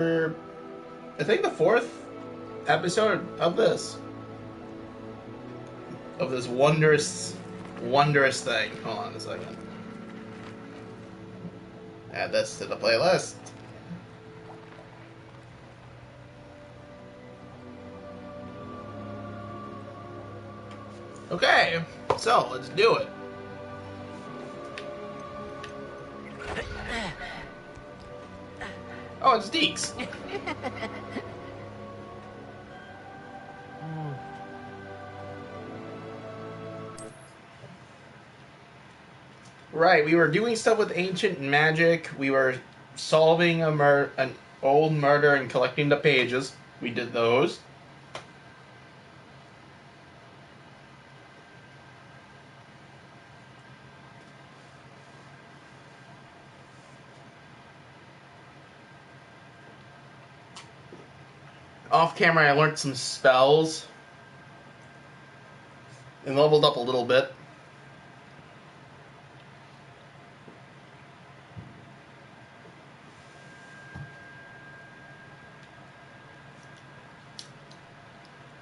I think the fourth episode of this wondrous thing. Hold on a second. Add this to the playlist. Okay, so let's do it. Oh, it's Deeks. Right, we were doing stuff with ancient magic. We were solving an old murder and collecting the pages. We did those. Off camera, I learned some spells and leveled up a little bit.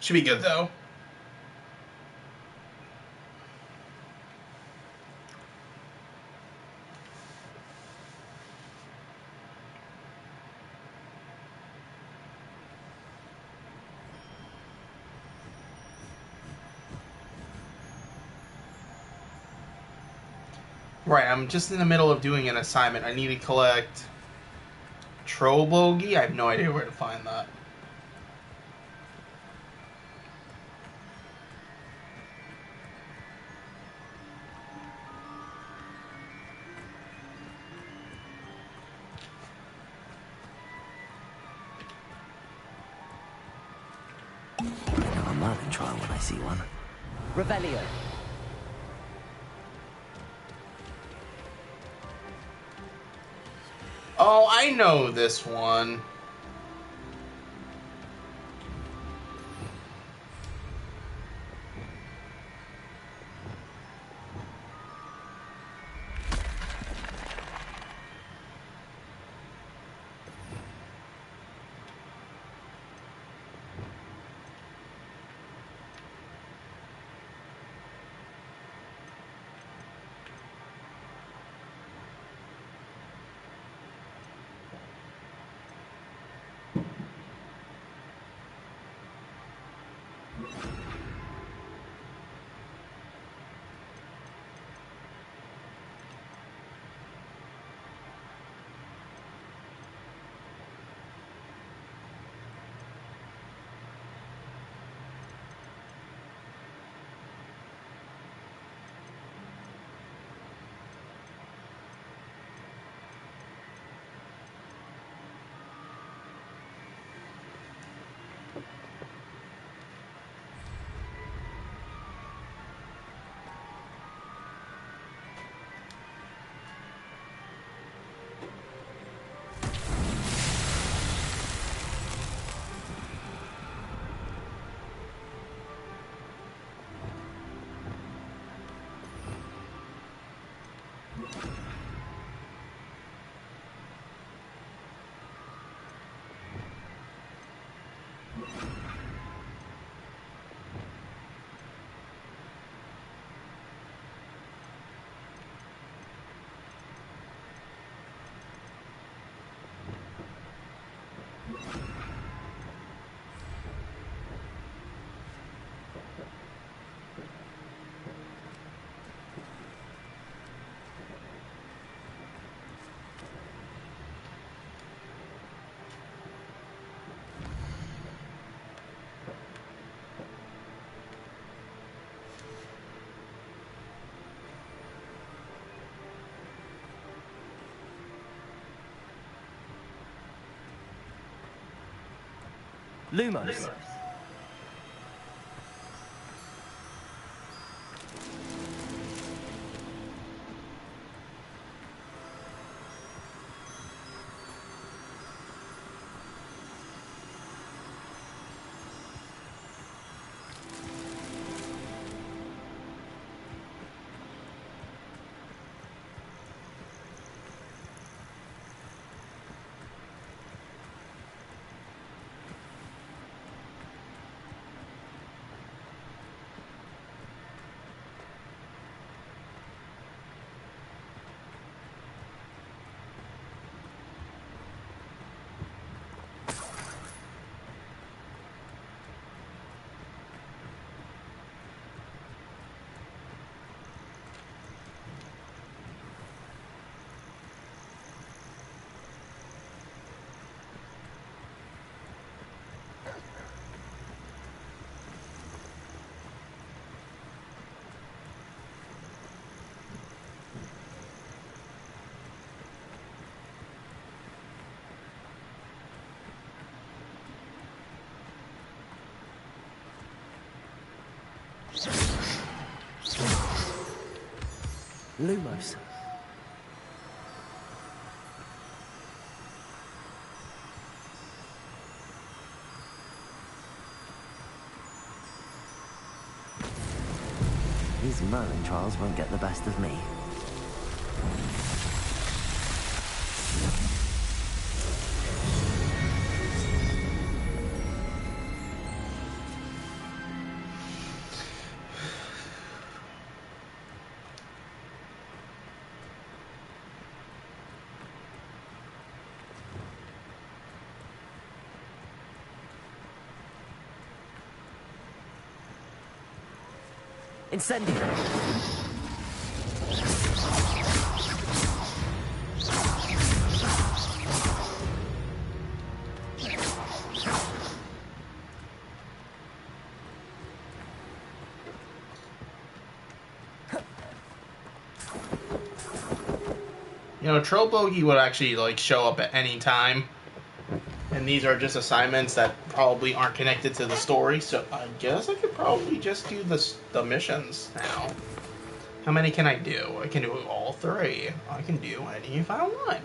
Should be good though. Right, I'm just in the middle of doing an assignment. I need to collect Trollbogie. I have no idea where to find that. I know a Merlin trial when I see one. Revelio. Oh, I know this one. Lumos. Lumos. These Merlin trials won't get the best of me. Incendio. You know, Troll Bogey would actually like show up at any time, and these are just assignments that probably aren't connected to the story. So I guess I could probably just do the missions now. How many can I do? I can do all three. I can do any if I want.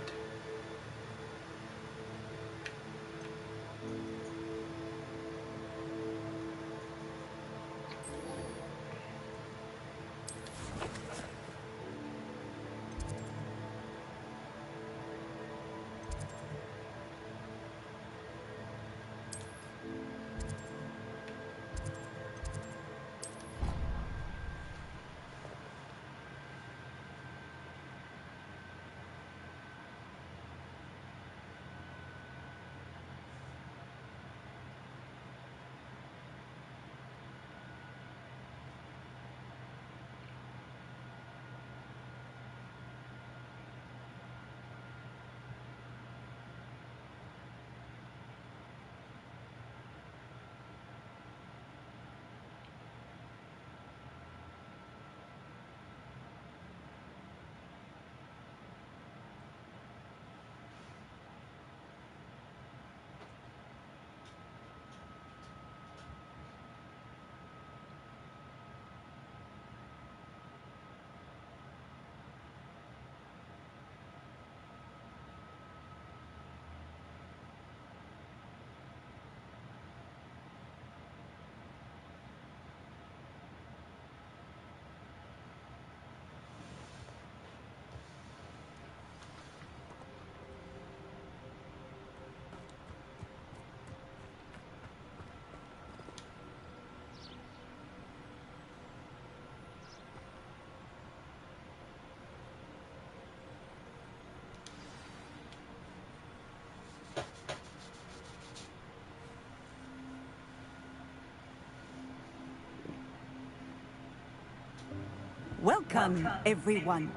Welcome, everyone.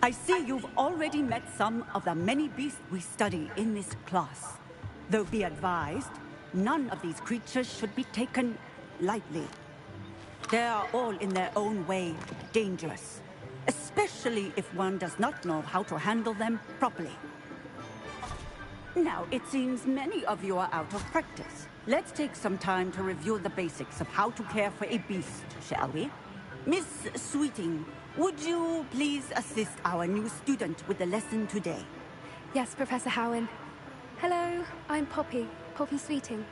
I see you've already met some of the many beasts we study in this class. Though be advised, none of these creatures should be taken lightly. They are all in their own way dangerous, especially if one does not know how to handle them properly. Now, it seems many of you are out of practice. Let's take some time to review the basics of how to care for a beast, shall we? Miss Sweeting, would you please assist our new student with the lesson today? Yes, Professor Howin. Hello, I'm Poppy Sweeting.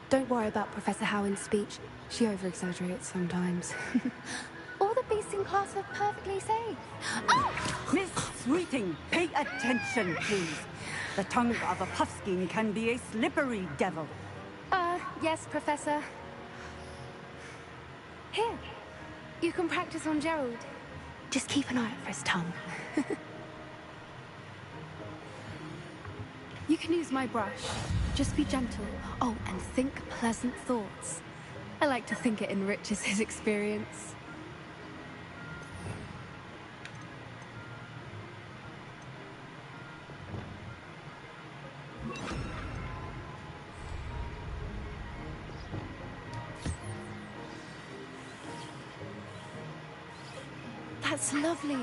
Don't worry about Professor Howin's speech. She over-exaggerates sometimes. All the beasts in class are perfectly safe. Oh! Miss Sweeting, pay attention, please. The tongue of a puffskein can be a slippery devil. Yes, Professor. Here, you can practice on Gerald. Just keep an eye out for his tongue. You can use my brush. Just be gentle. Oh, and think pleasant thoughts. I like to think it enriches his experience. That's lovely.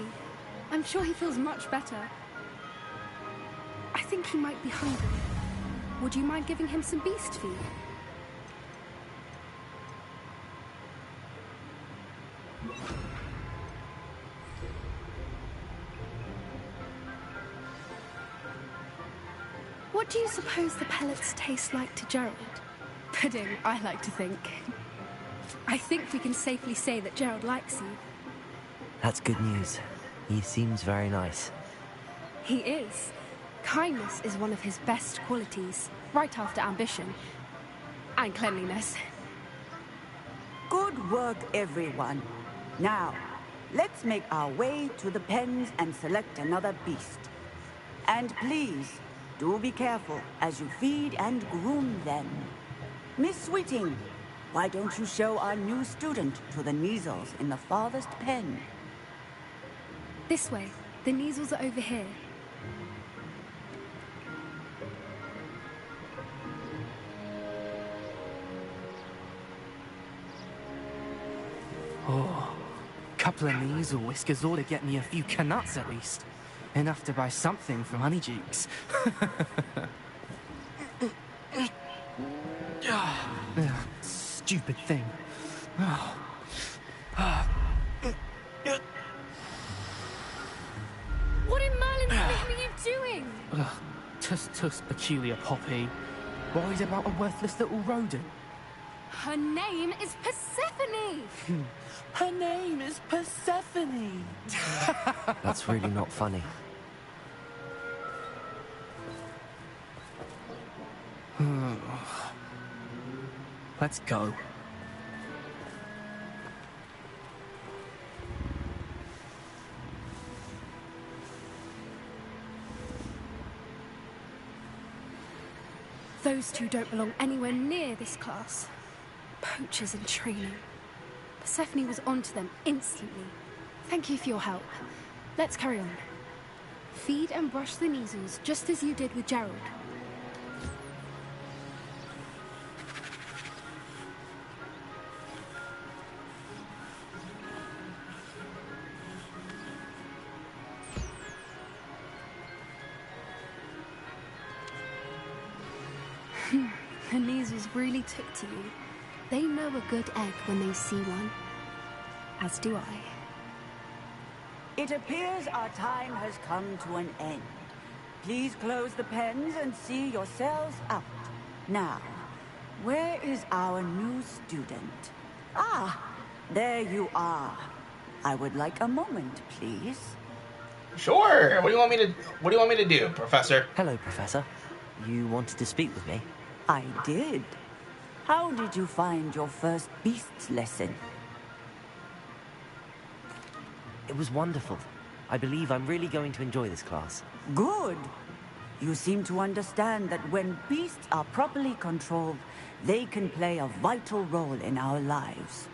I'm sure he feels much better. I think he might be hungry. Would you mind giving him some beast feed? do you suppose the pellets taste like to Gerald? Pudding, I like to think. I think we can safely say that Gerald likes you. That's good news. He seems very nice. He is. Kindness is one of his best qualities, right after ambition. And cleanliness. Good work, everyone. Now, let's make our way to the pens and select another beast. And please, do be careful as you feed and groom them. Miss Sweeting, why don't you show our new student to the Kneazles in the farthest pen? This way. The Kneazles are over here. Oh, couple of Kneazle whiskers ought to get me a few canuts at least. Enough to buy something from Honeydukes. Stupid thing. What in Merlin's name are you doing? Tuss, peculiar Poppy. Worried about a worthless little rodent. Her name is Persephone! Her name is Persephone. That's really not funny. Let's go. Those two don't belong anywhere near this class. Poachers in training. Persephone was onto them instantly. Thank you for your help. Let's carry on. Feed and brush the Kneazles just as you did with Gerald. The Kneazles really took to you. They know a good egg when they see one. As do I. It appears our time has come to an end. Please close the pens and see yourselves out. Now, where is our new student? Ah, there you are. I would like a moment, please. Sure. What do you want me to do, Professor? Hello, Professor. You wanted to speak with me? I did. How did you find your first beasts lesson? It was wonderful. I believe I'm really going to enjoy this class. Good. You seem to understand that when beasts are properly controlled, they can play a vital role in our lives.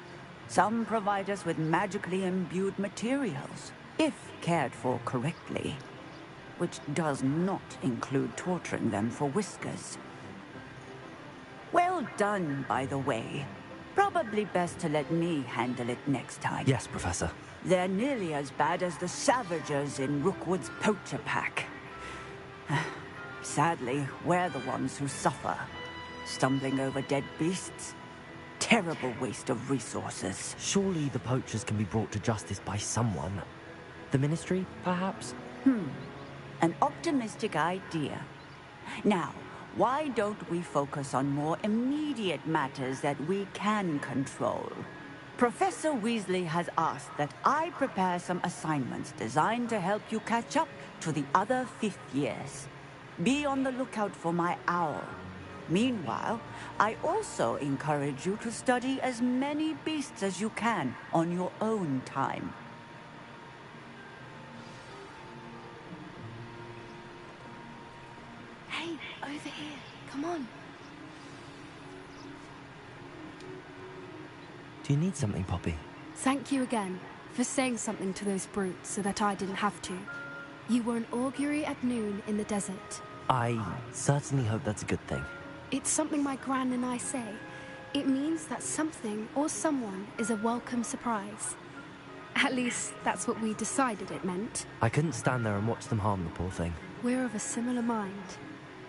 Some provide us with magically imbued materials, if cared for correctly, which does not include torturing them for whiskers. Well done, by the way. Probably best to let me handle it next time. Yes, Professor. They're nearly as bad as the Savagers in Rookwood's poacher pack. Sadly, we're the ones who suffer. Stumbling over dead beasts. Terrible waste of resources. Surely the poachers can be brought to justice by someone. The Ministry, perhaps? An optimistic idea. Now, why don't we focus on more immediate matters that we can control? Professor Weasley has asked that I prepare some assignments designed to help you catch up to the other fifth years. Be on the lookout for my owl. Meanwhile, I also encourage you to study as many beasts as you can on your own time. Hey, over here. Come on. Do you need something, Poppy? Thank you again for saying something to those brutes so that I didn't have to. You were an augury at noon in the desert. I certainly hope that's a good thing. It's something my gran and I say. It means that something or someone is a welcome surprise. At least, that's what we decided it meant. I couldn't stand there and watch them harm the poor thing. We're of a similar mind.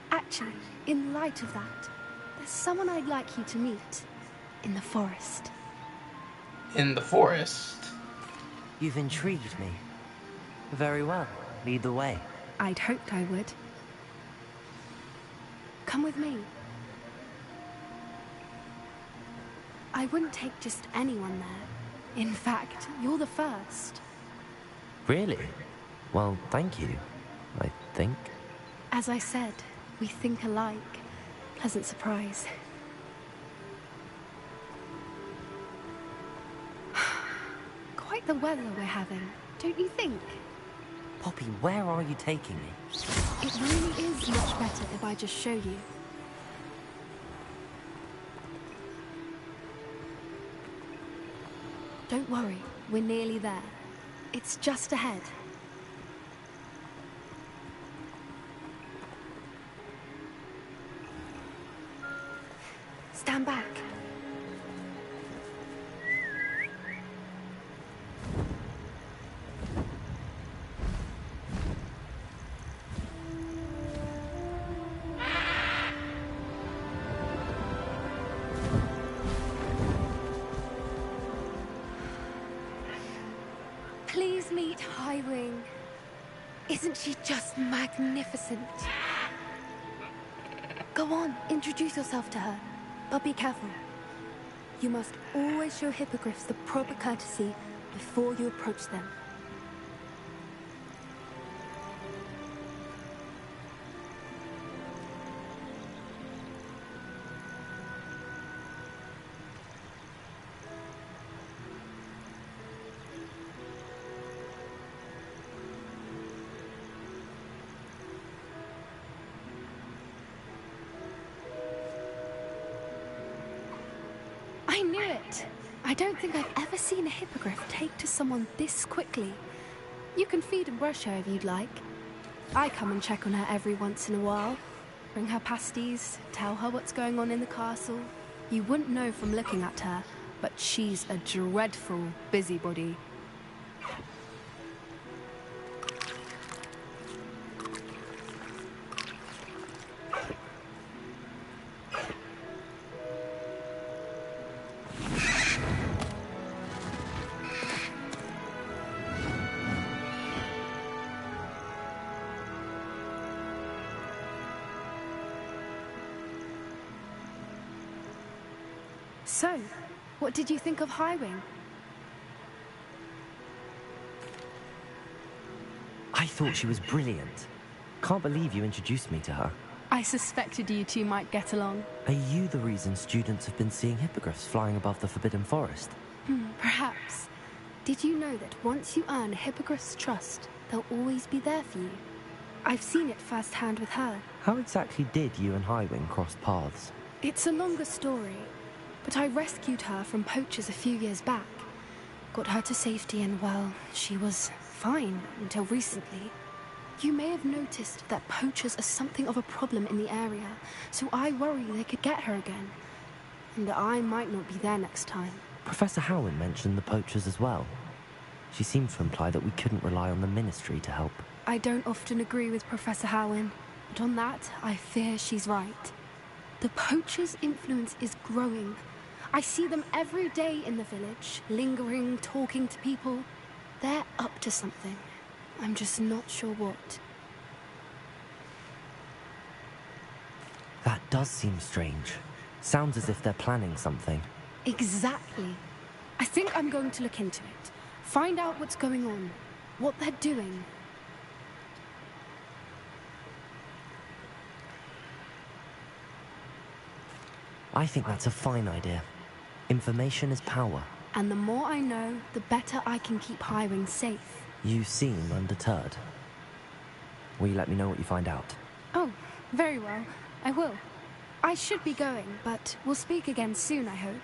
Actually, in light of that, there's someone I'd like you to meet. In the forest. In the forest. You've intrigued me. Very well. Lead the way. I'd hoped I would. Come with me. I wouldn't take just anyone there. In fact, you're the first. Really? Well, thank you, I think. As I said, we think alike. Pleasant surprise. Quite the weather we're having, don't you think? Poppy, where are you taking me? It really is much better if I just show you. Don't worry, we're nearly there. It's just ahead. Stand back. Please meet Highwing. Isn't she just magnificent? Go on, introduce yourself to her. But be careful. You must always show hippogriffs the proper courtesy before you approach them. I knew it! I don't think I've ever seen a hippogriff take to someone this quickly. You can feed and brush her if you'd like. I come and check on her every once in a while. Bring her pasties, tell her what's going on in the castle. You wouldn't know from looking at her, but she's a dreadful busybody. So, what did you think of Highwing? I thought she was brilliant. Can't believe you introduced me to her. I suspected you two might get along. Are you the reason students have been seeing hippogriffs flying above the Forbidden Forest? Perhaps. Did you know that once you earn a hippogriff's trust, they'll always be there for you? I've seen it firsthand with her. How exactly did you and Highwing cross paths? It's a longer story, but I rescued her from poachers a few years back. Got her to safety and, well, she was fine until recently. You may have noticed that poachers are something of a problem in the area, so I worry they could get her again. And I might not be there next time. Professor Howin mentioned the poachers as well. She seemed to imply that we couldn't rely on the Ministry to help. I don't often agree with Professor Howin, but on that, I fear she's right. The poachers' influence is growing. I see them every day in the village, lingering, talking to people. They're up to something. I'm just not sure what. That does seem strange. Sounds as if they're planning something. Exactly. I think I'm going to look into it. Find out what's going on, what they're doing. I think that's a fine idea. Information is power. And the more I know, the better I can keep Highwing safe. You seem undeterred. Will you let me know what you find out? Oh, very well. I will. I should be going, but we'll speak again soon, I hope.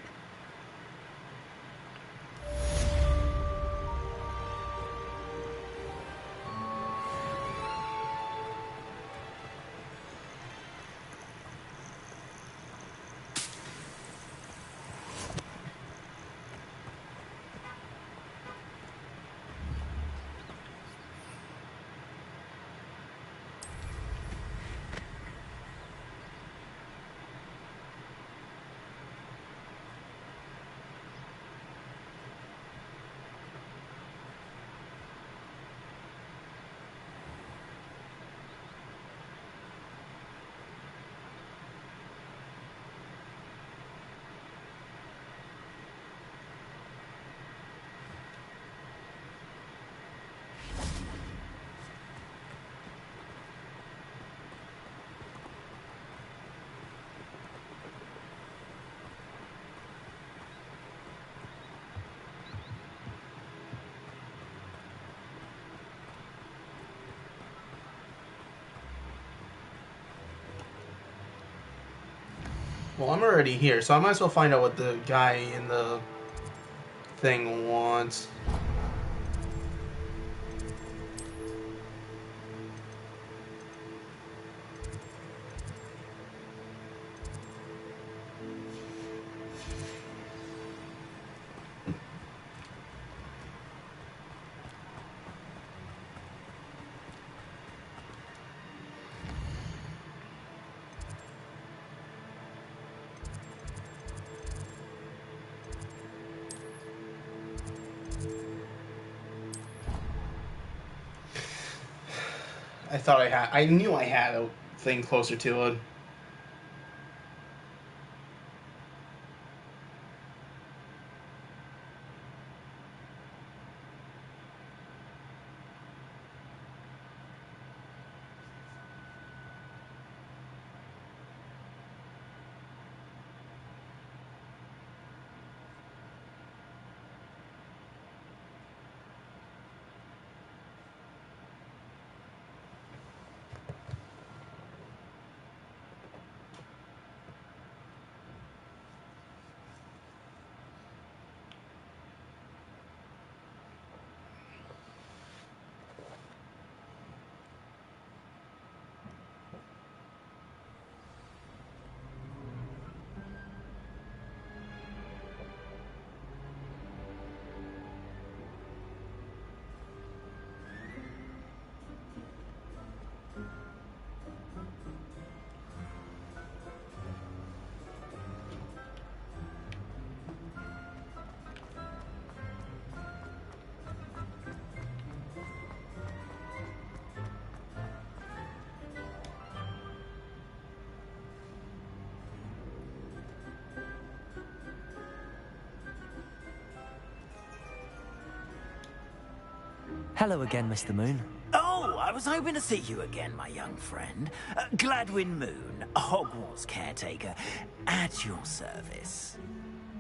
Well, I'm already here, so I might as well find out what the guy in the thing wants. I knew I had a thing closer to it. Hello again, Mr. Moon. Oh, I was hoping to see you again, my young friend. Gladwin Moon, Hogwarts caretaker, at your service.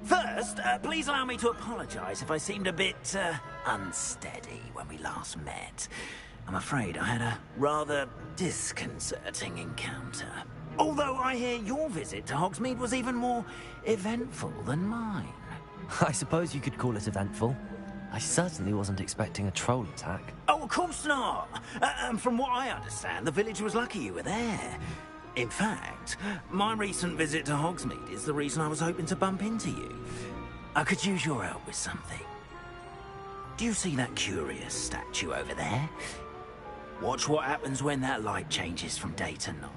First, please allow me to apologize if I seemed a bit, unsteady when we last met. I'm afraid I had a rather disconcerting encounter. Although I hear your visit to Hogsmeade was even more eventful than mine. I suppose you could call it eventful. I certainly wasn't expecting a troll attack. Oh, of course not. And from what I understand, the village was lucky you were there. In fact, my recent visit to Hogsmeade is the reason I was hoping to bump into you. I could use your help with something. Do you see that curious statue over there? Watch what happens when that light changes from day to night.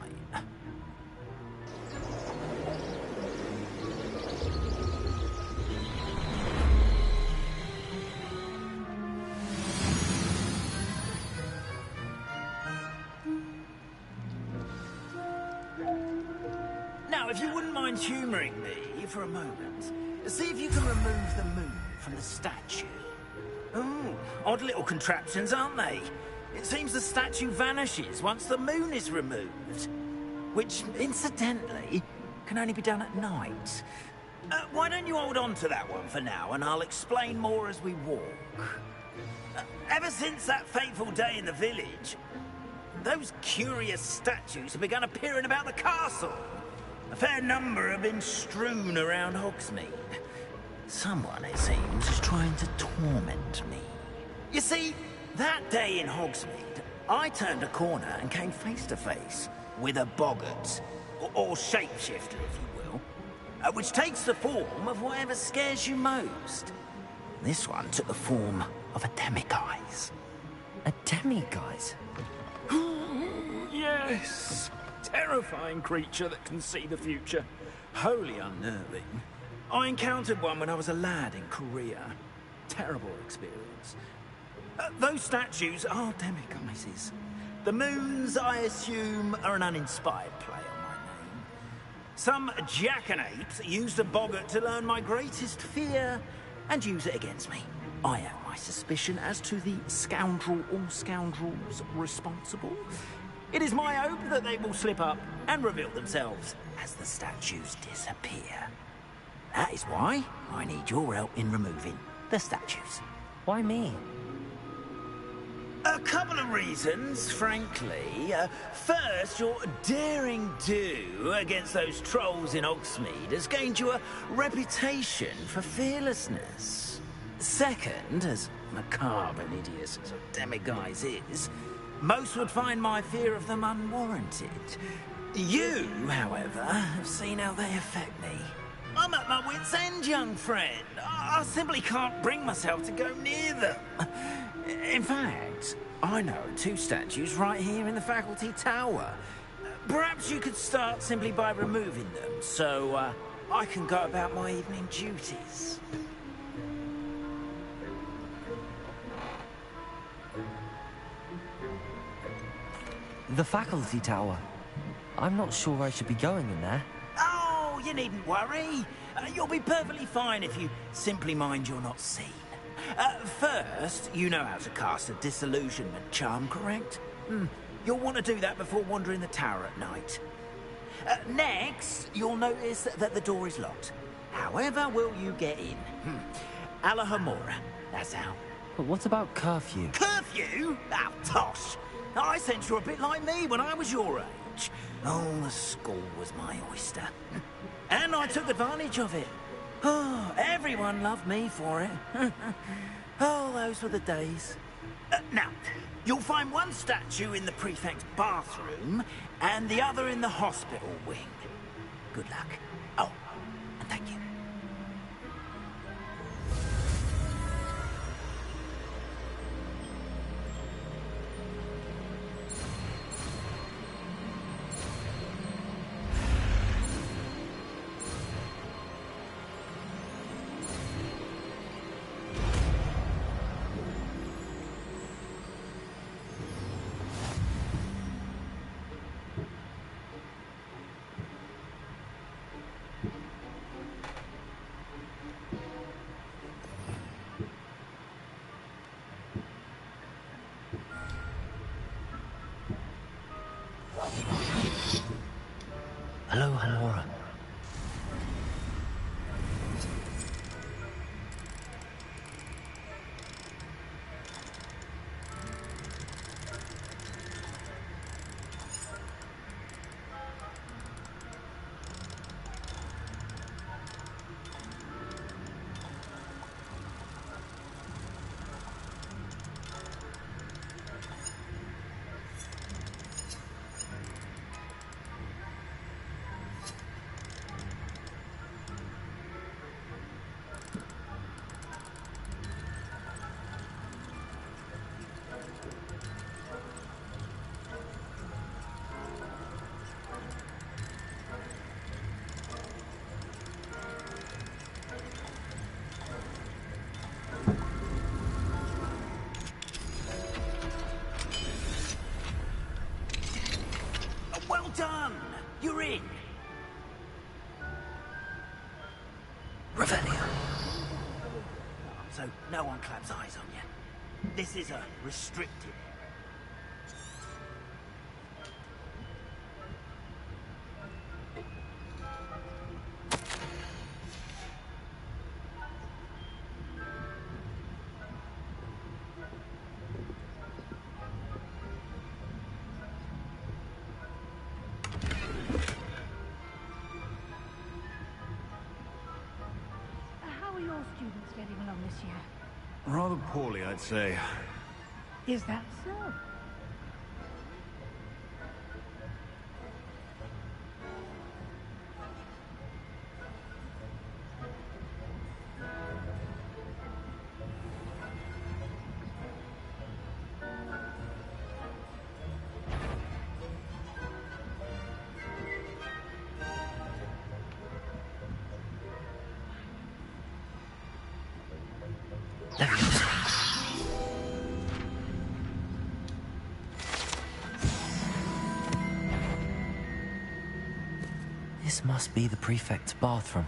Now, if you wouldn't mind humouring me for a moment, see if you can remove the moon from the statue. Oh, odd little contraptions, aren't they? It seems the statue vanishes once the moon is removed. Which, incidentally, can only be done at night. Why don't you hold on to that one for now, and I'll explain more as we walk. Ever since that fateful day in the village, those curious statues have begun appearing about the castle. A fair number have been strewn around Hogsmeade. Someone, it seems, is trying to torment me. You see, that day in Hogsmeade, I turned a corner and came face to face with a boggart, or shapeshifter, if you will, which takes the form of whatever scares you most. This one took the form of a demiguise. A demiguise? Yes! Terrifying creature that can see the future. Wholly unnerving. I encountered one when I was a lad in Korea. Terrible experience. Those statues are demiguises. The moons, I assume, are an uninspired play on my name. Some jackanapes used a boggart to learn my greatest fear and use it against me. I have my suspicion as to the scoundrel or scoundrels responsible. It is my hope that they will slip up and reveal themselves as the statues disappear. That is why I need your help in removing the statues. Why me? couple of reasons, frankly. First, your daring do against those trolls in Hogsmeade has gained you a reputation for fearlessness. Second, as macabre and hideous as a demiguise is, most would find my fear of them unwarranted. You, however, have seen how they affect me. I'm at my wit's end, young friend. I simply can't bring myself to go near them. In fact, I know 2 statues right here in the faculty tower. Perhaps you could start simply by removing them, so I can go about my evening duties. The faculty tower. I'm not sure I should be going in there. Oh, you needn't worry. You'll be perfectly fine if you simply mind you're not seen. First, you know how to cast a disillusionment charm, correct? You'll want to do that before wandering the tower at night. Next, you'll notice that the door is locked. However will you get in? Alohomora, that's how. But what about curfew? Curfew? Oh, tosh. I sense you're a bit like me when I was your age. Oh, the school was my oyster. And I took advantage of it. Oh, everyone loved me for it. Oh, those were the days. Now, you'll find one statue in the prefect's bathroom and the other in the hospital wing. Good luck. Oh, and thank you. Alohomora. Well done! You're in! Revelio. So no one claps eyes on you. This is a restricted. How are your students getting along this year? Rather poorly, I'd say. Is that so? This must be the prefect's bathroom.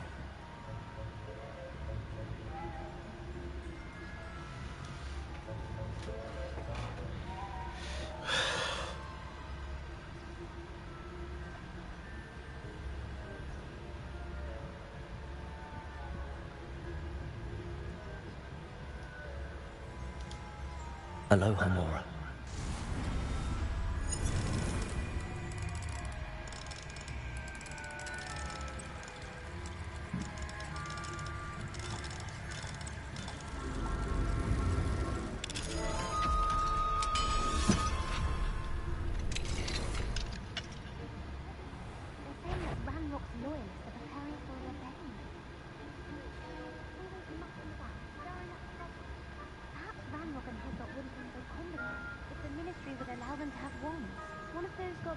Alohomora.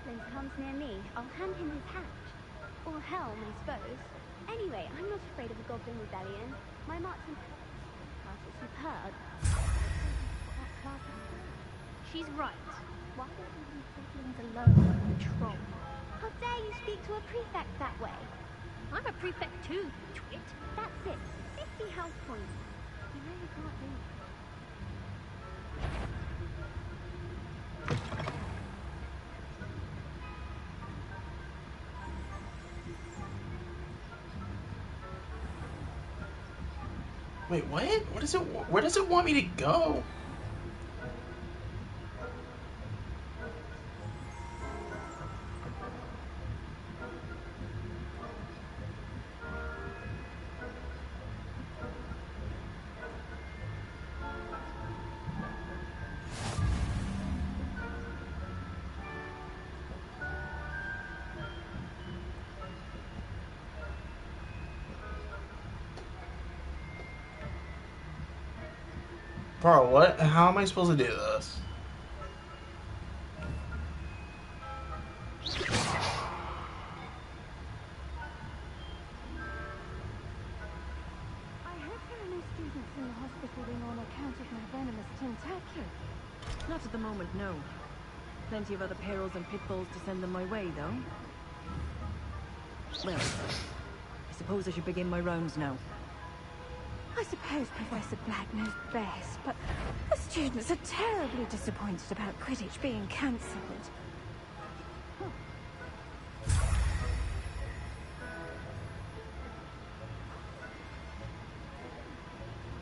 goblin comes near me, I'll hand him his hatch. Or helm, I suppose. Anyway, I'm not afraid of a goblin rebellion. My marks are superb. She's right. Why don't you leave goblins alone when we troll? How dare you speak to a prefect that way? I'm a prefect too, twit. That's it. 50 health points. You know you can't do it. Wait, what? Where does it want me to go? Bro, what? How am I supposed to do this? I heard there are no students in the hospital wing on account of my venomous tentacle. Not at the moment, no. Plenty of other perils and pitfalls to send them my way, though. Well, I suppose I should begin my rounds now. I suppose Professor Black knows best, but the students are terribly disappointed about Quidditch being cancelled.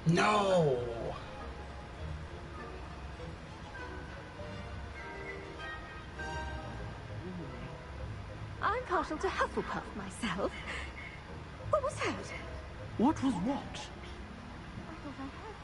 No! I'm partial to Hufflepuff myself. What was that? What was what? I thought I heard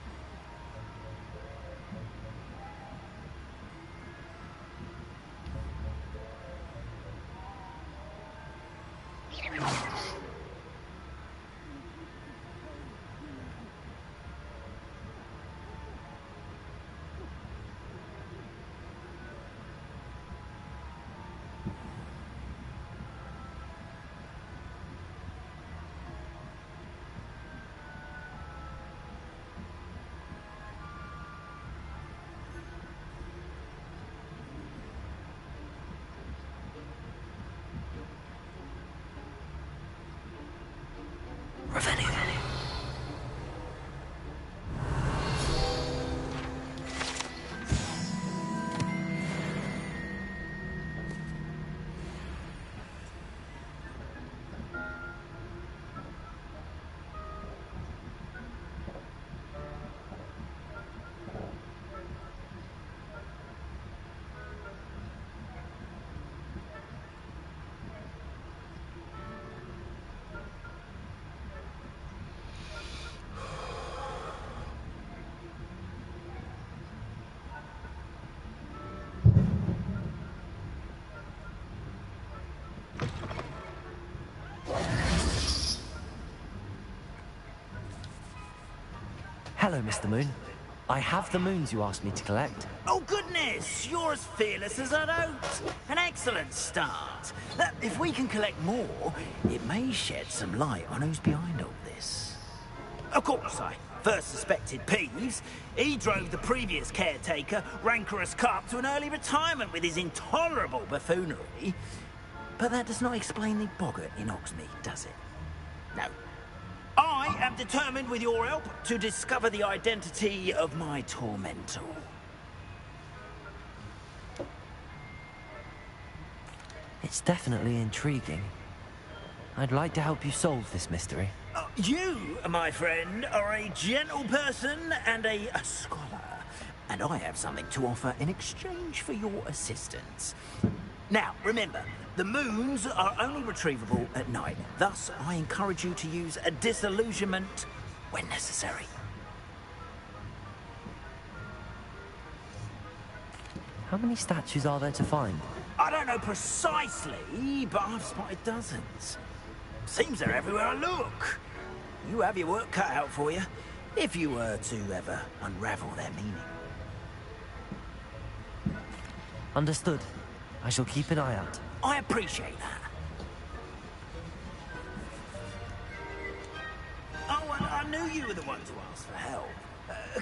Hello, Mr. Moon. I have the moons you asked me to collect. Oh, goodness! You're as fearless as an oat. An excellent start. If we can collect more, it may shed some light on who's behind all this. Of course, I first suspected Peeves. He drove the previous caretaker, Rancorous Carp, to an early retirement with his intolerable buffoonery. But that does not explain the boggart in Hogsmeade, does it? No. I am determined, with your help, to discover the identity of my tormentor. It's definitely intriguing. I'd like to help you solve this mystery. You, my friend, are a gentle person and a scholar, and I have something to offer in exchange for your assistance. Now, remember, the moons are only retrievable at night. Thus, I encourage you to use a disillusionment when necessary. How many statues are there to find? I don't know precisely, but I've spotted dozens. Seems they're everywhere I look. You have your work cut out for you, if you were to ever unravel their meaning. Understood. I shall keep an eye out. I appreciate that. Oh, and I knew you were the one to ask for help.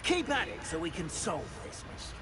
Keep at it so we can solve this mystery.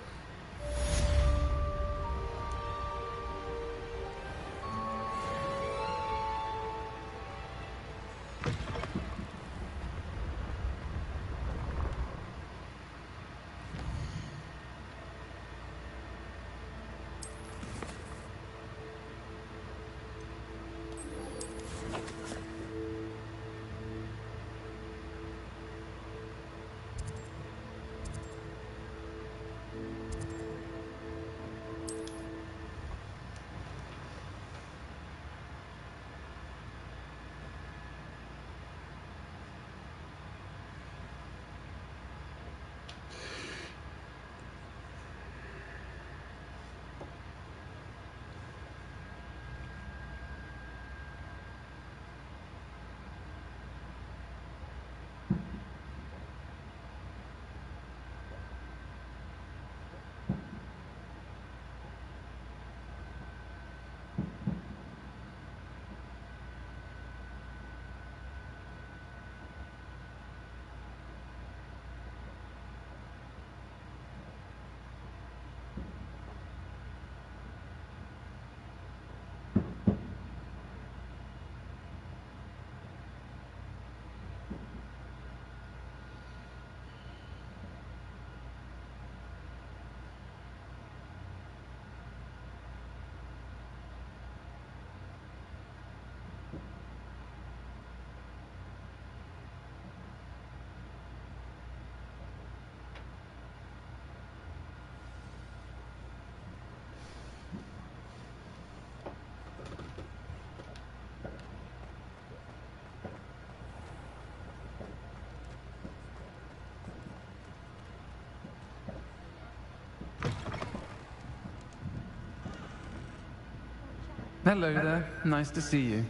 Hello there. Nice to see you.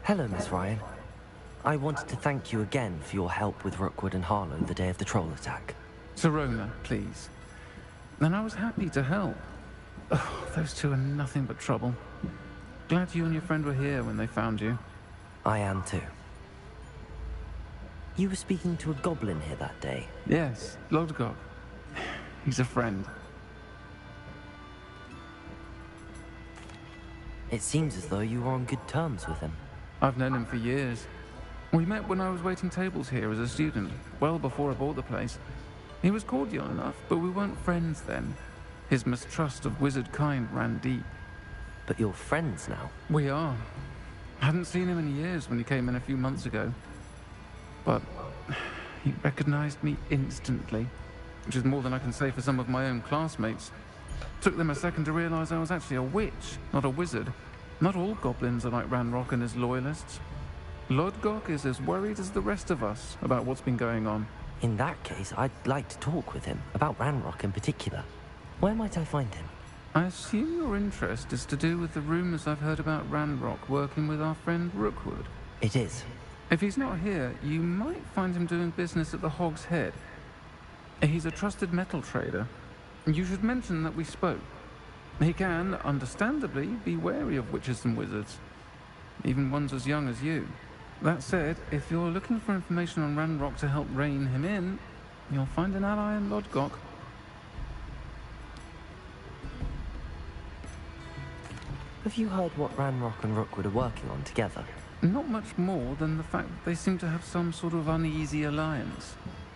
Hello, Miss Ryan. I wanted to thank you again for your help with Rookwood and Harlow the day of the troll attack. Sirona, please. And I was happy to help. Oh, those two are nothing but trouble. Glad you and your friend were here when they found you. I am too. You were speaking to a goblin here that day? Yes, Lodgok. He's a friend. It seems as though you were on good terms with him. I've known him for years. We met when I was waiting tables here as a student, well before I bought the place. He was cordial enough, but we weren't friends then. His mistrust of wizard kind ran deep. But you're friends now? We are. Hadn't seen him in years when he came in a few months ago. But he recognized me instantly, which is more than I can say for some of my own classmates. Took them a second to realize I was actually a witch, not a wizard. Not all goblins are like Ranrock and his loyalists. Lodgok is as worried as the rest of us about what's been going on. In that case, I'd like to talk with him, about Ranrock in particular. Where might I find him? I assume your interest is to do with the rumors I've heard about Ranrock working with our friend Rookwood. It is. If he's not here, you might find him doing business at the Hog's Head. He's a trusted metal trader. You should mention that we spoke. He can, understandably, be wary of witches and wizards, even ones as young as you. That said, if you're looking for information on Ranrock to help rein him in, you'll find an ally in Lodgok. Have you heard what Ranrock and Rookwood are working on together? Not much more than the fact that they seem to have some sort of uneasy alliance.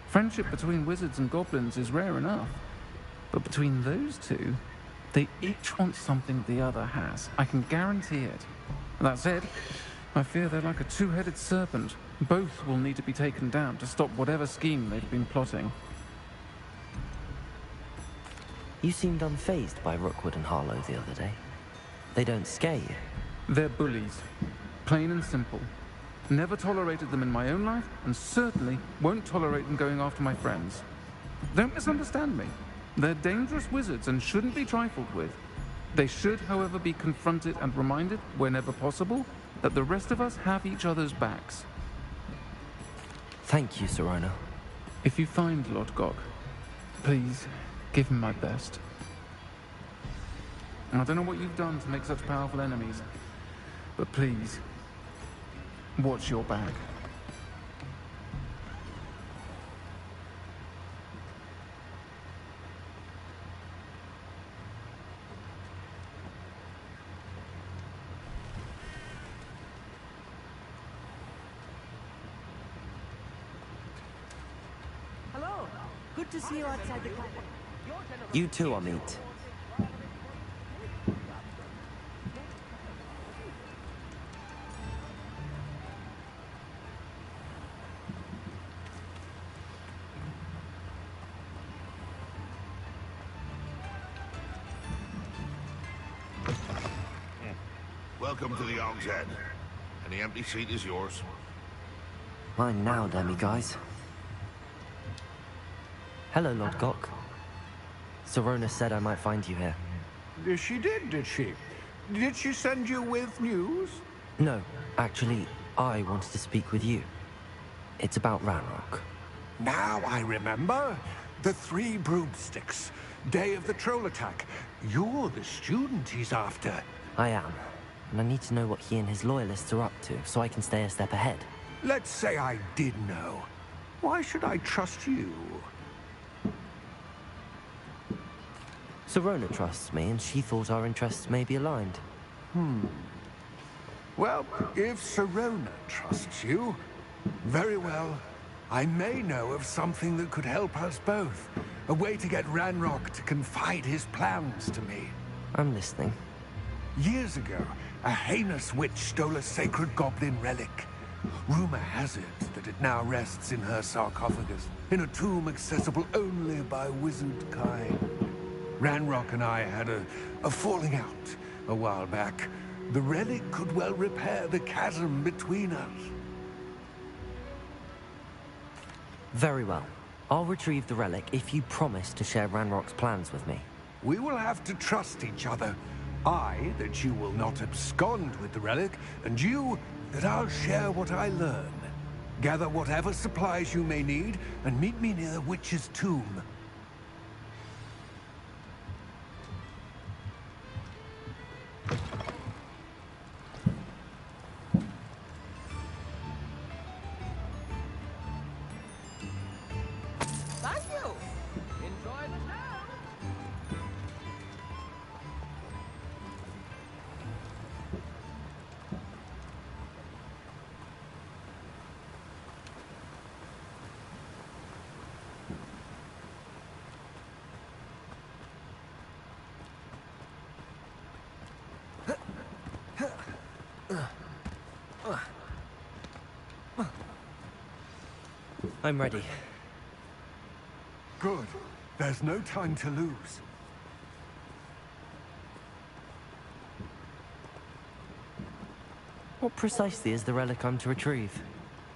Friendship between wizards and goblins is rare enough. But between those two, they each want something the other has. I can guarantee it. That said, I fear they're like a two-headed serpent. Both will need to be taken down to stop whatever scheme they've been plotting. You seemed unfazed by Rookwood and Harlow the other day. They don't scare you. They're bullies. Plain and simple. Never tolerated them in my own life, and certainly won't tolerate them going after my friends. Don't misunderstand me. They're dangerous wizards and shouldn't be trifled with. They should, however, be confronted and reminded, whenever possible, that the rest of us have each other's backs. Thank you, Sirona. If you find Lodgok, please give him my best. I don't know what you've done to make such powerful enemies, but please, watch your back. Hello. Good to see you outside the camp. You too, Amit. Welcome to the Og's Head. And the empty seat is yours. Mine now, guys. Hello, Lord Gok. Sirona said I might find you here. She did she? Did she send you with news? No, actually, I wanted to speak with you. It's about Ranrock. Now I remember. The 3 broomsticks. Day of the troll attack. You're the student he's after. I am. And I need to know what he and his loyalists are up to, so I can stay a step ahead. Let's say I did know. Why should I trust you? Sirona trusts me, and she thought our interests may be aligned. Well, if Sirona trusts you, very well. I may know of something that could help us both. A way to get Ranrock to confide his plans to me. I'm listening. Years ago, a heinous witch stole a sacred goblin relic. Rumor has it that it now rests in her sarcophagus, in a tomb accessible only by wizard kind. Ranrock and I had a falling out a while back. The relic could well repair the chasm between us. Very well. I'll retrieve the relic if you promise to share Ranrock's plans with me. We will have to trust each other. I, that you will not abscond with the relic, and you, that I'll share what I learn. Gather whatever supplies you may need, and meet me near the witch's tomb. Thank you. Enjoy the town. I'm ready. Good. There's no time to lose. What precisely is the relic I'm to retrieve?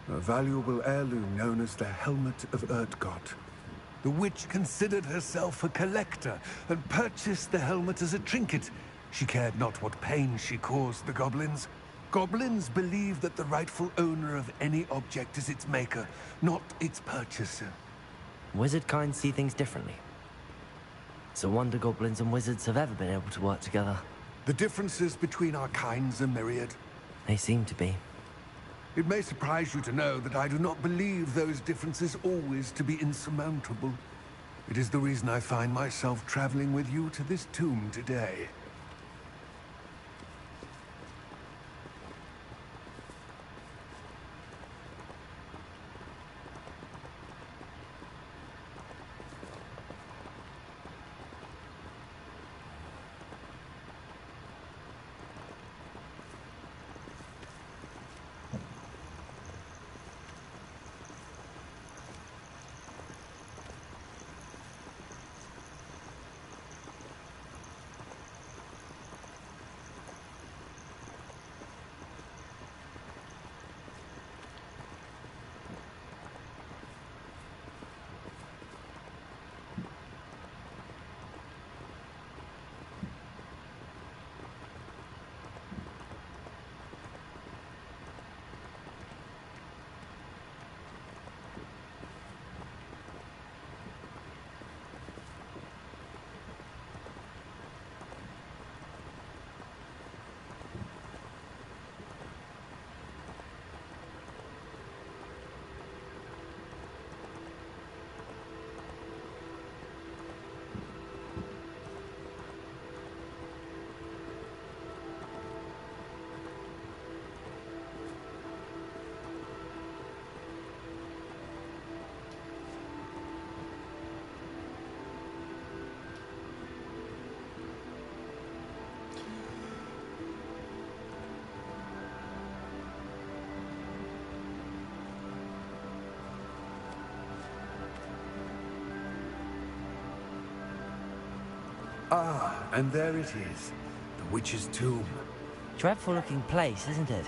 A valuable heirloom known as the Helmet of Urtgott. The witch considered herself a collector and purchased the helmet as a trinket. She cared not what pain she caused the goblins. Goblins believe that the rightful owner of any object is its maker, not its purchaser. Wizard kind see things differently. It's a wonder goblins and wizards have ever been able to work together. The differences between our kinds are myriad. They seem to be. It may surprise you to know that I do not believe those differences always to be insurmountable. It is the reason I find myself traveling with you to this tomb today. Ah, and there it is. The witch's tomb. Dreadful looking place, isn't it?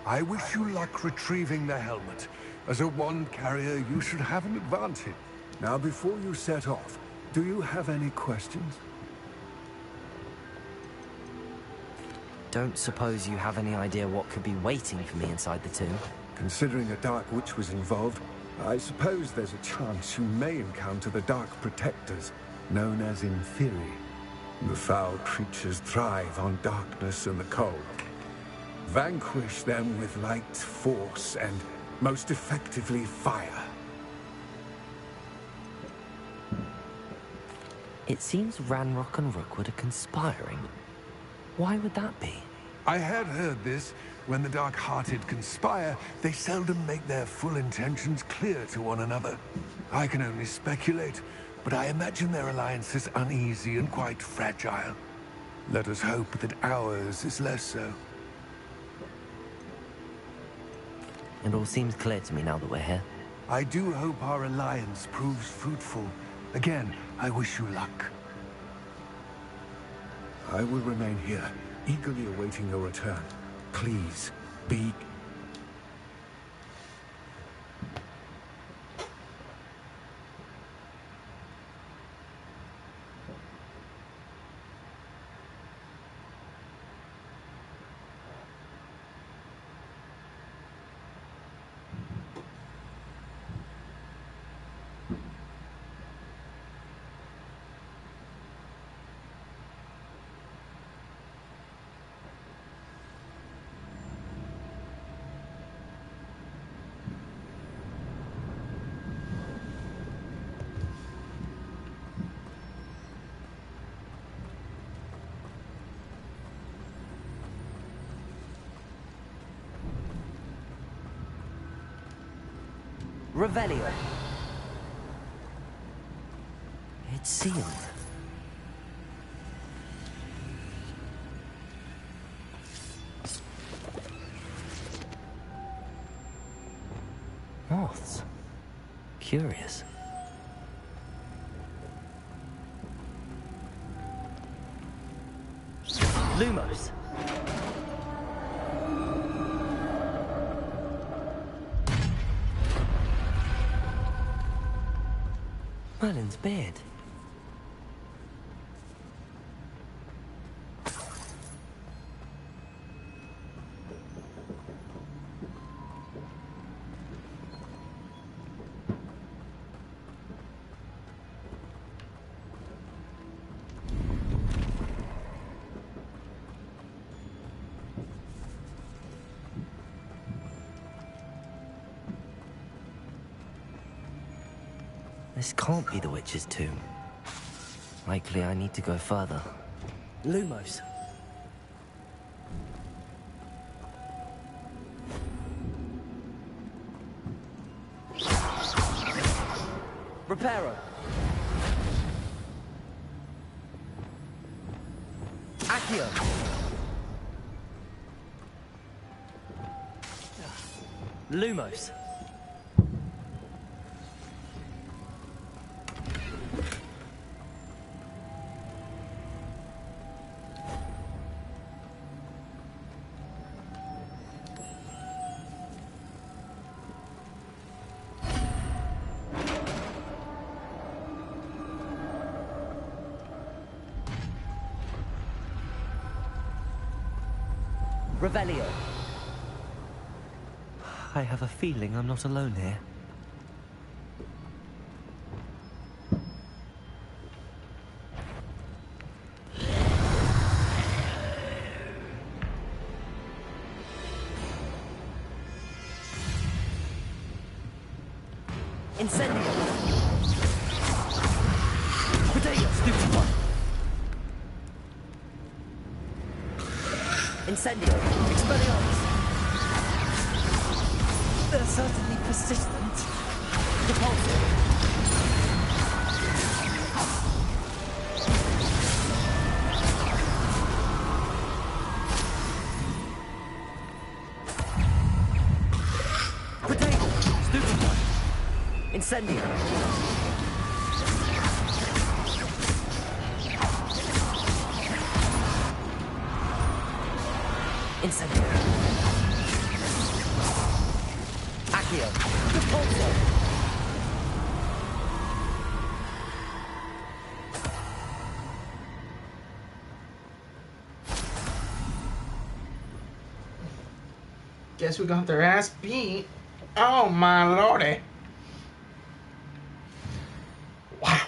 I wish you luck retrieving the helmet. As a wand carrier, you should have an advantage. Now, before you set off, do you have any questions? Don't suppose you have any idea what could be waiting for me inside the tomb? Considering a Dark Witch was involved, I suppose there's a chance you may encounter the Dark Protectors, known as Inferi. The foul creatures thrive on darkness and the cold. Vanquish them with light, force, and most effectively fire. It seems Ranrock and Rookwood are conspiring. Why would that be? I had heard this. When the dark-hearted conspire, they seldom make their full intentions clear to one another. I can only speculate, but I imagine their alliance is uneasy and quite fragile. Let us hope that ours is less so. It all seems clear to me now that we're here. I do hope our alliance proves fruitful. Again, I wish you luck. I will remain here, eagerly awaiting your return. Please, be... Revelio. It's sealed. Moths. Curious. Lumos. Merlin's beard. This can't be the witch's tomb. Likely I need to go further. Lumos. Reparo. Accio. Lumos. Revelio. I have a feeling I'm not alone here. Incendio. Potato, stupid one. Incendio. Expelliarmus. They're certainly persistent. Repulsive. Incendio. Incendio. Accio. Repulso. Guess who got their ass beat? Oh my lordy. Wow.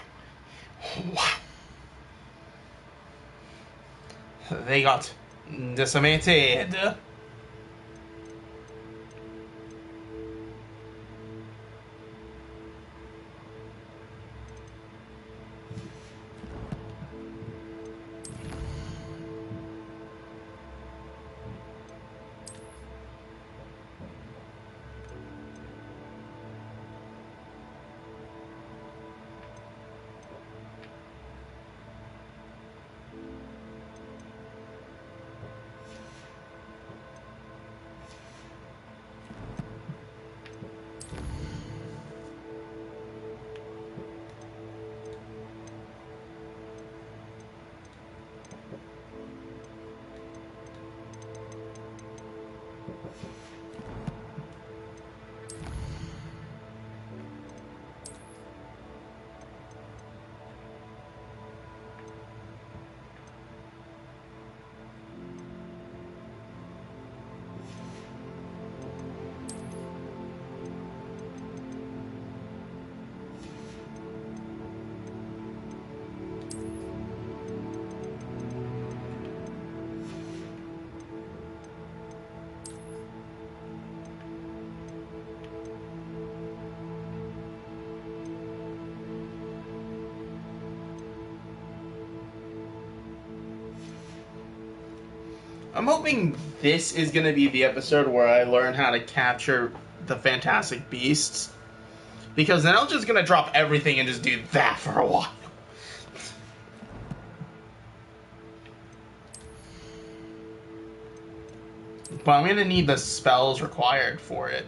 Wow. They got decimated. I'm hoping this is going to be the episode where I learn how to capture the Fantastic Beasts. Because then I'm just going to drop everything and just do that for a while. But I'm going to need the spells required for it.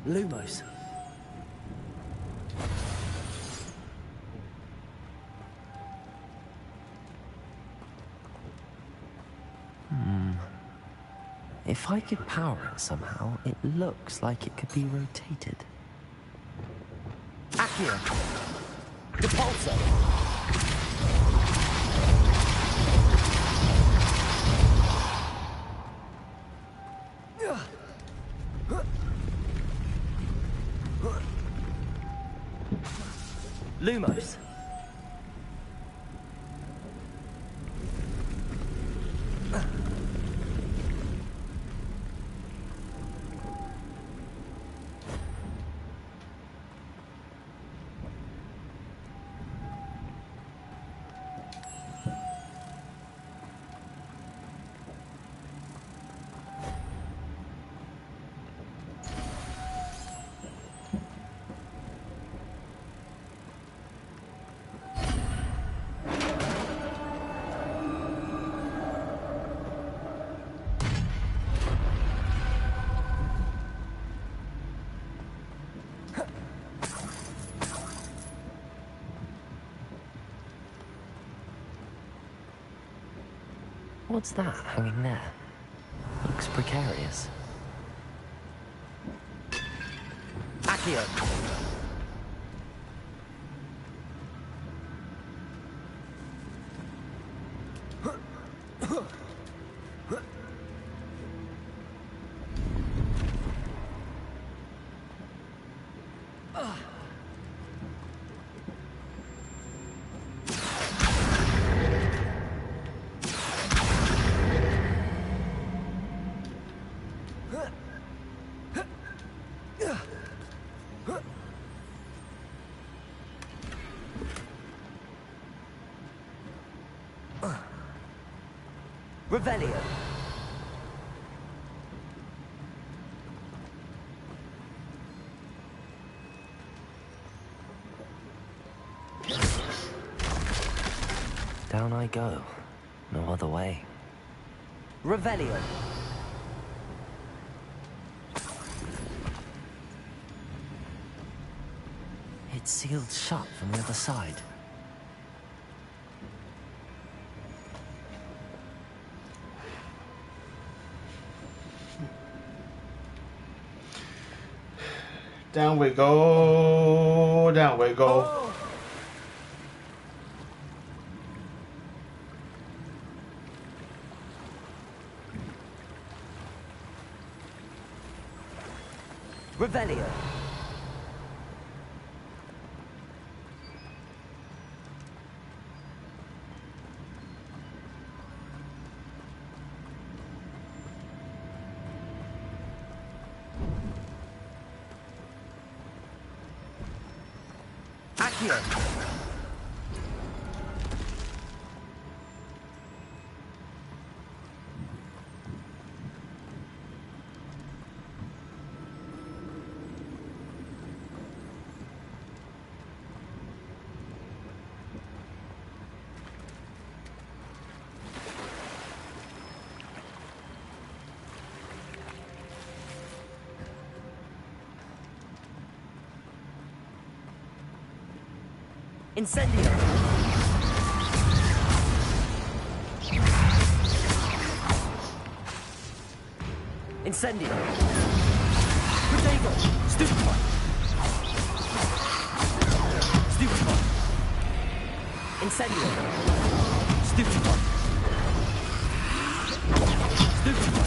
Lumos. If I could power it somehow, it looks like it could be rotated. Accio. Repulso. Lumos. What's that hanging there? Looks precarious. Accio. Revelio. Down I go. No other way. Revelio. It's sealed shut from the other side. Down we go. Down we go. Oh. Revelio. Accio. Incendio. Incendio. Protego. Stupefy. Stupefy. Incendio. Stupefy. Stupefy.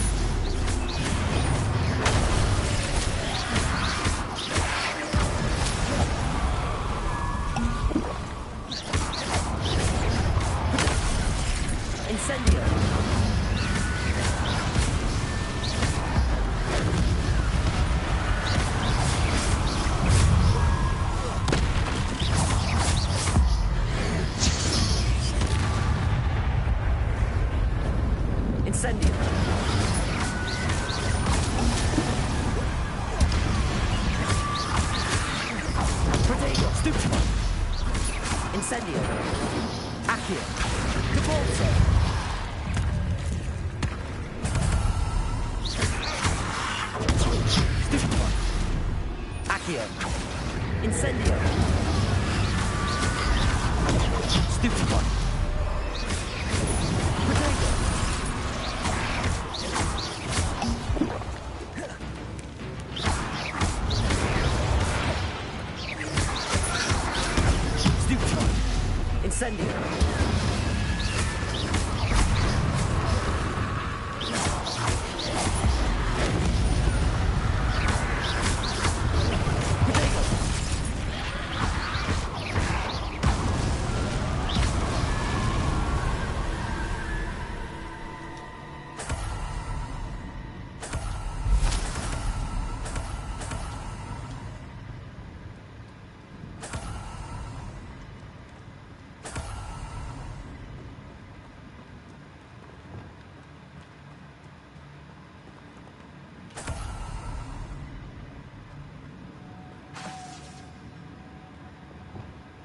Incendio. Incendio. Protego. Stupefy. Incendio. Accio. Cabalzo. Accio. Incendio. Stupefy. Protego. Stupefy. Incendio.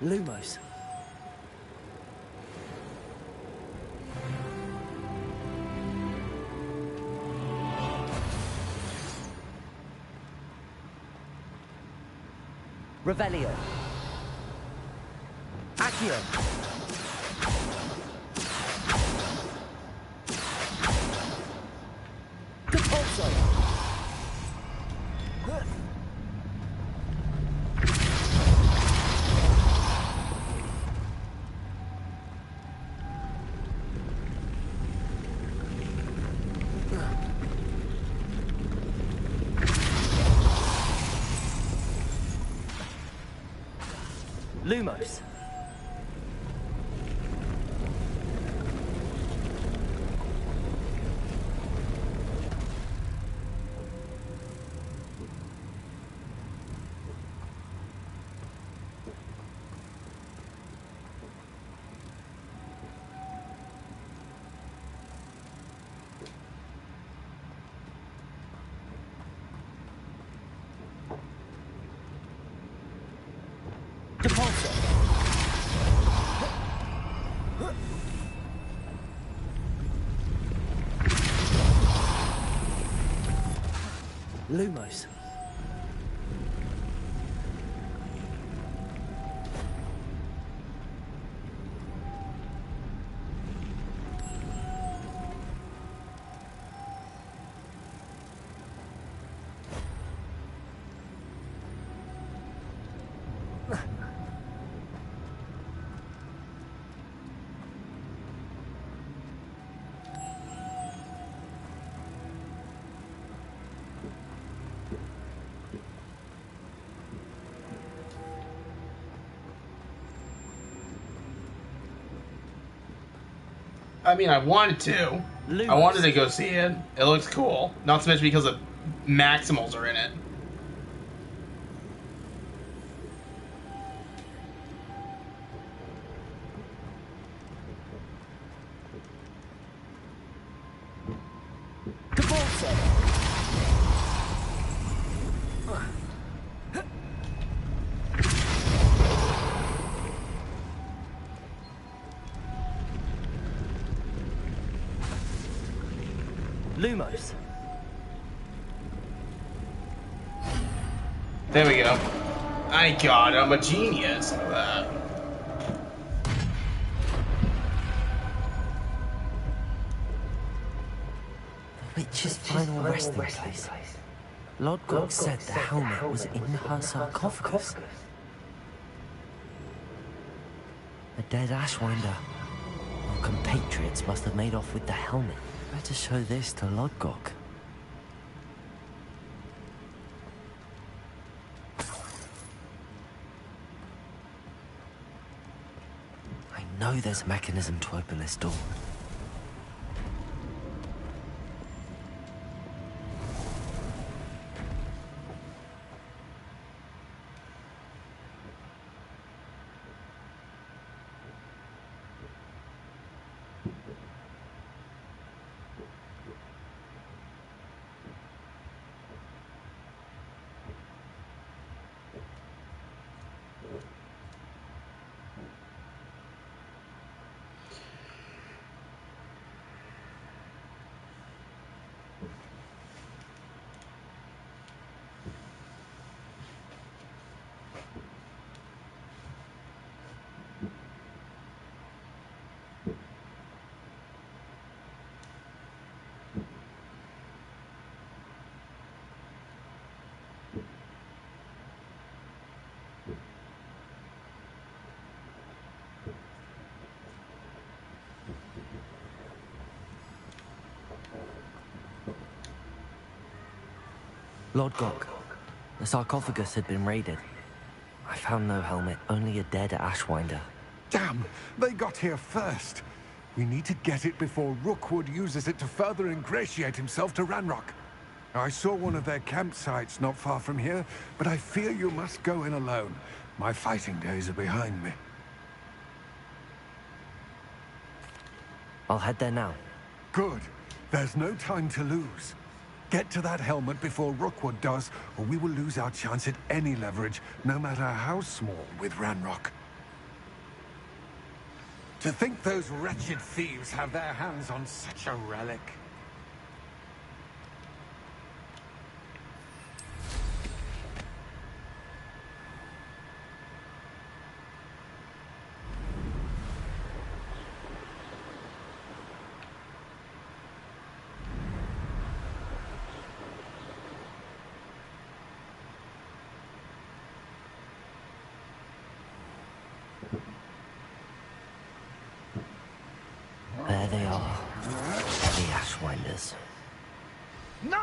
Lumos. Revelio. Accio. Capalzo. Lumos. Lumos. I mean, I wanted to. Lumos. I wanted to go see it. It looks cool. Not so much because the Maximals are in it. Lumos. There we go. My God, I'm a genius at that. The witch's final resting place. Lodgok said the helmet was in her sarcophagus. The dead Ashwinder. Our compatriots must have made off with the helmet. Better show this to Lodgok. I know there's a mechanism to open this door. Lodgok, the sarcophagus had been raided. I found no helmet, only a dead Ashwinder. Damn! They got here first. We need to get it before Rookwood uses it to further ingratiate himself to Ranrock. I saw one of their campsites not far from here, but I fear you must go in alone. My fighting days are behind me. I'll head there now. Good. There's no time to lose. Get to that helmet before Rookwood does, or we will lose our chance at any leverage, no matter how small, with Ranrock. To think those wretched thieves have their hands on such a relic. There they are, the Ashwinders. No!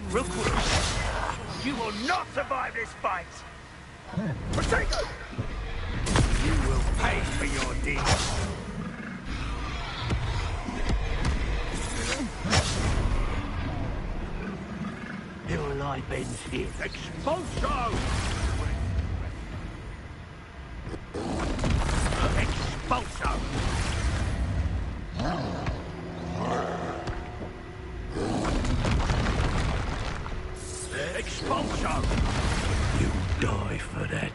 Rookwood, you will not survive this fight! Protego! You will pay for your deeds. Your life ends here. Expulso! Expulso! Expulso! Expulsion! You die for that.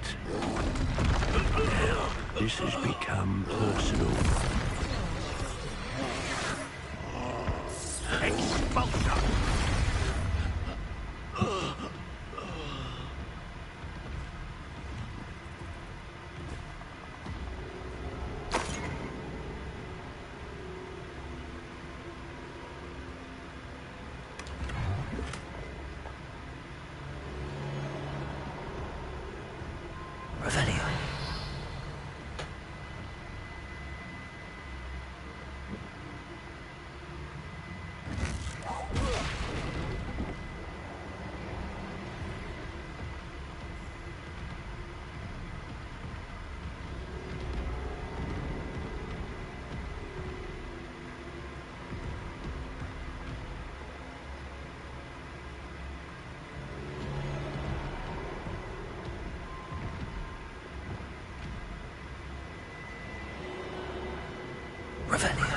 Now, this has become personal. Expulsion! Revelio. Revelio.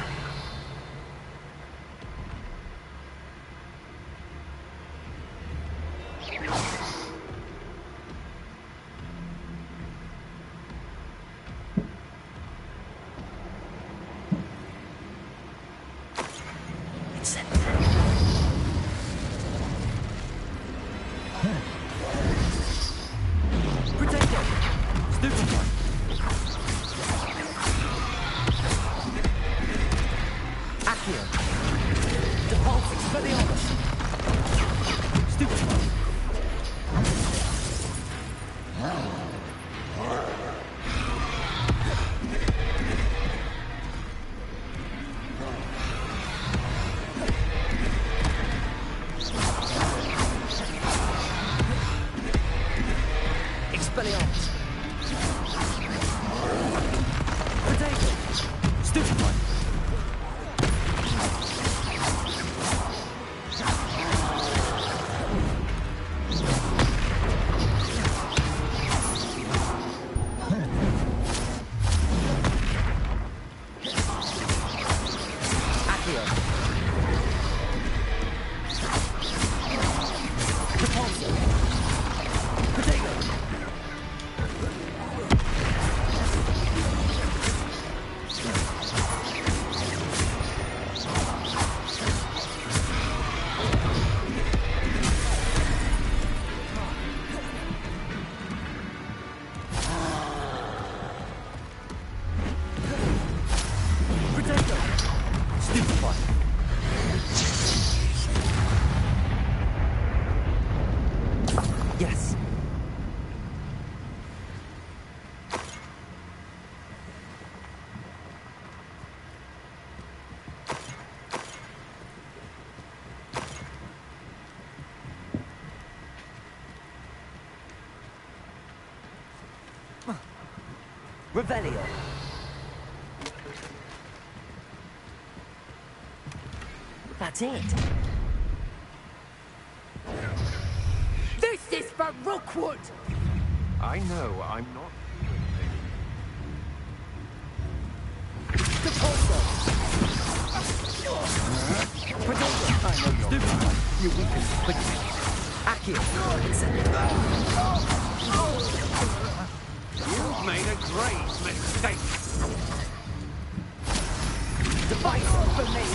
Yes. Revelio. That's it. This is for Rookwood! I know, I'm not... You weaken quickly. Accio. You've made a great mistake. Device for me!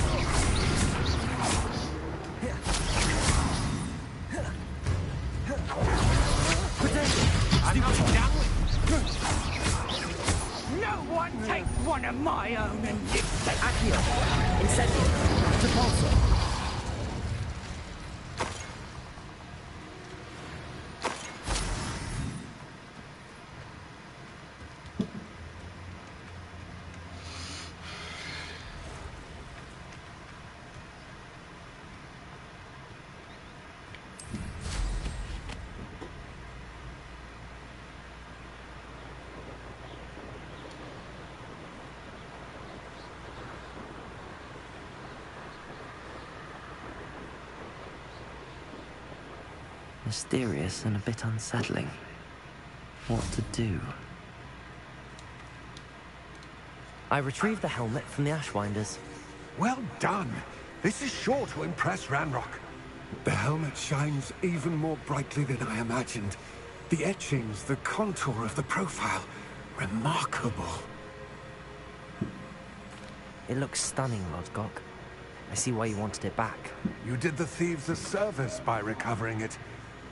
I'm not down with No one takes one of my own and lives it! Accio. Incendio. Depulso. Mysterious and a bit unsettling. What to do? I retrieved the helmet from the Ashwinders. Well done. This is sure to impress Ranrock. The helmet shines even more brightly than I imagined. The etchings, the contour of the profile, remarkable. It looks stunning, Lodgok. I see why you wanted it back. You did the thieves a service by recovering it.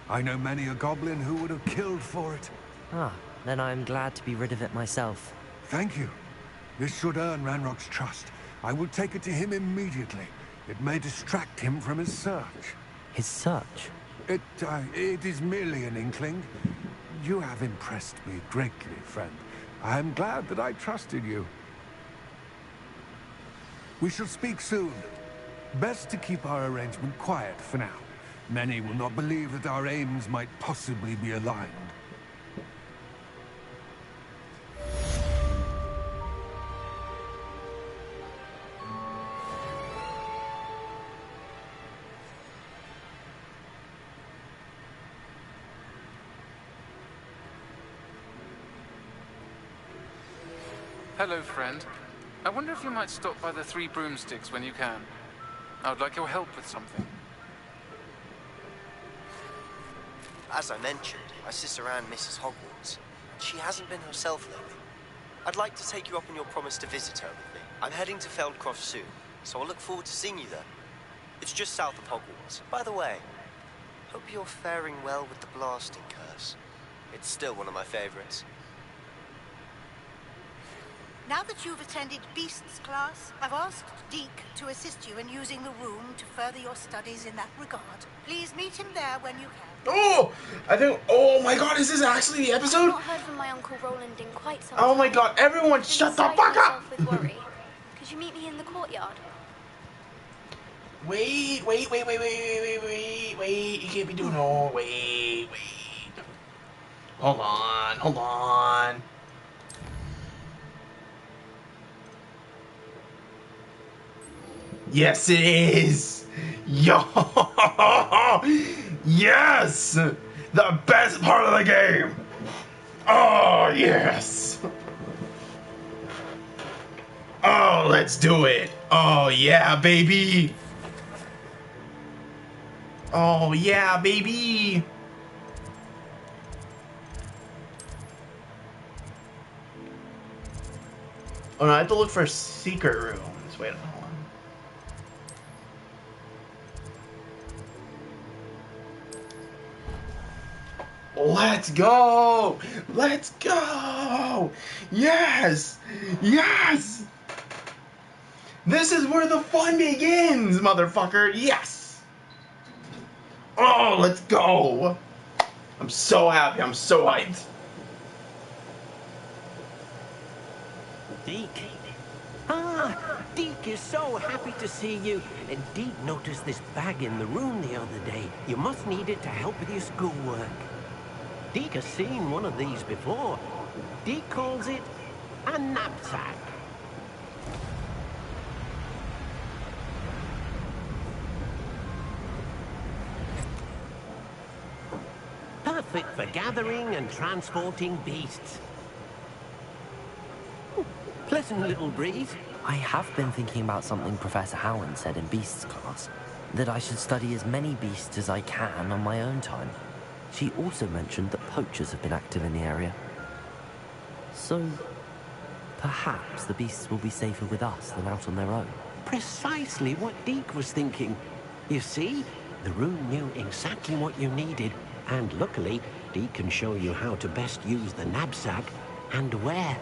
I know many a goblin who would have killed for it. Ah, then I am glad to be rid of it myself. Thank you. This should earn Ranrock's trust. I will take it to him immediately. It may distract him from his search. His search? It is merely an inkling. You have impressed me greatly, friend. I am glad that I trusted you. We shall speak soon. Best to keep our arrangement quiet for now. Many will not believe that our aims might possibly be aligned. Hello, friend. I wonder if you might stop by the Three Broomsticks when you can. I would like your help with something. As I mentioned, my sister Anne misses Hogwarts. She hasn't been herself lately. I'd like to take you up on your promise to visit her with me. I'm heading to Feldcroft soon, so I'll look forward to seeing you there. It's just south of Hogwarts. By the way, hope you're faring well with the blasting curse. It's still one of my favorites. Now that you've attended Beasts class, I've asked Deke to assist you in using the room to further your studies in that regard. Please meet him there when you can. Oh! I think... Oh my god, is this actually the episode? I've not heard from my Uncle Roland in quite some time. Oh my god, everyone shut the fuck up! With worry. Could you meet me in the courtyard? Wait. You can't be doing all... Wait. Hold on. Yes, it is! Yo! Yes! The best part of the game! Oh, yes! Oh, let's do it! Oh, yeah, baby! Oh, yeah, baby! Oh, no, I have to look for secret rooms. Wait, hold on. Let's go! Let's go! Yes! Yes! This is where the fun begins, motherfucker! Yes! Oh, let's go! I'm so happy. I'm so hyped. Deke. Deke is so happy to see you. And Deke noticed this bag in the room the other day. You must need it to help with your schoolwork. Deke has seen one of these before. Deke calls it a knapsack. Perfect for gathering and transporting beasts. Pleasant little breeze. I have been thinking about something Professor Howland said in Beasts class. That I should study as many beasts as I can on my own time. She also mentioned that poachers have been active in the area. So, perhaps the beasts will be safer with us than out on their own. Precisely what Deke was thinking. You see, the room knew exactly what you needed, and luckily, Deke can show you how to best use the knapsack and where.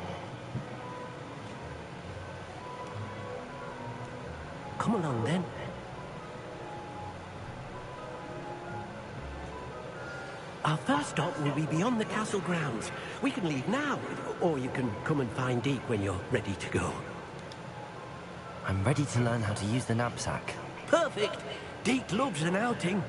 Come along then. Our first stop will be beyond the castle grounds. We can leave now, or you can come and find Deke when you're ready to go. I'm ready to learn how to use the knapsack. Perfect! Deke loves an outing.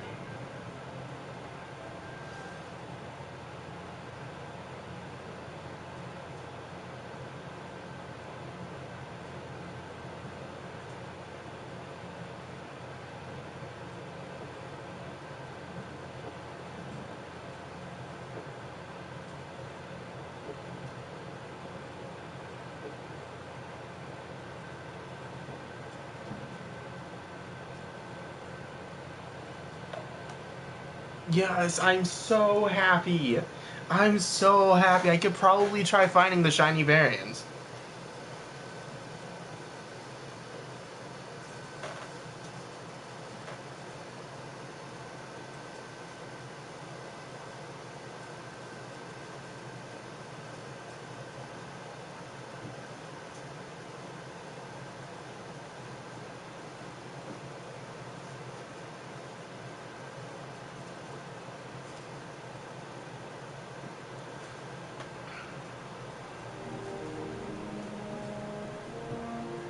Yes, I'm so happy. I'm so happy. I could probably try finding the shiny variants.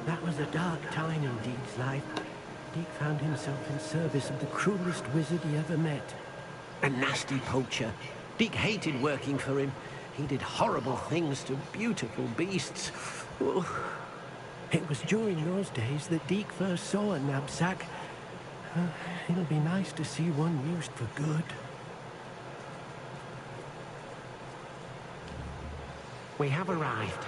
That was a dark time in Deek's life. Deek found himself in service of the cruelest wizard he ever met. A nasty poacher. Deek hated working for him. He did horrible things to beautiful beasts. Oh. It was during those days that Deek first saw a knapsack. It'll be nice to see one used for good. We have arrived.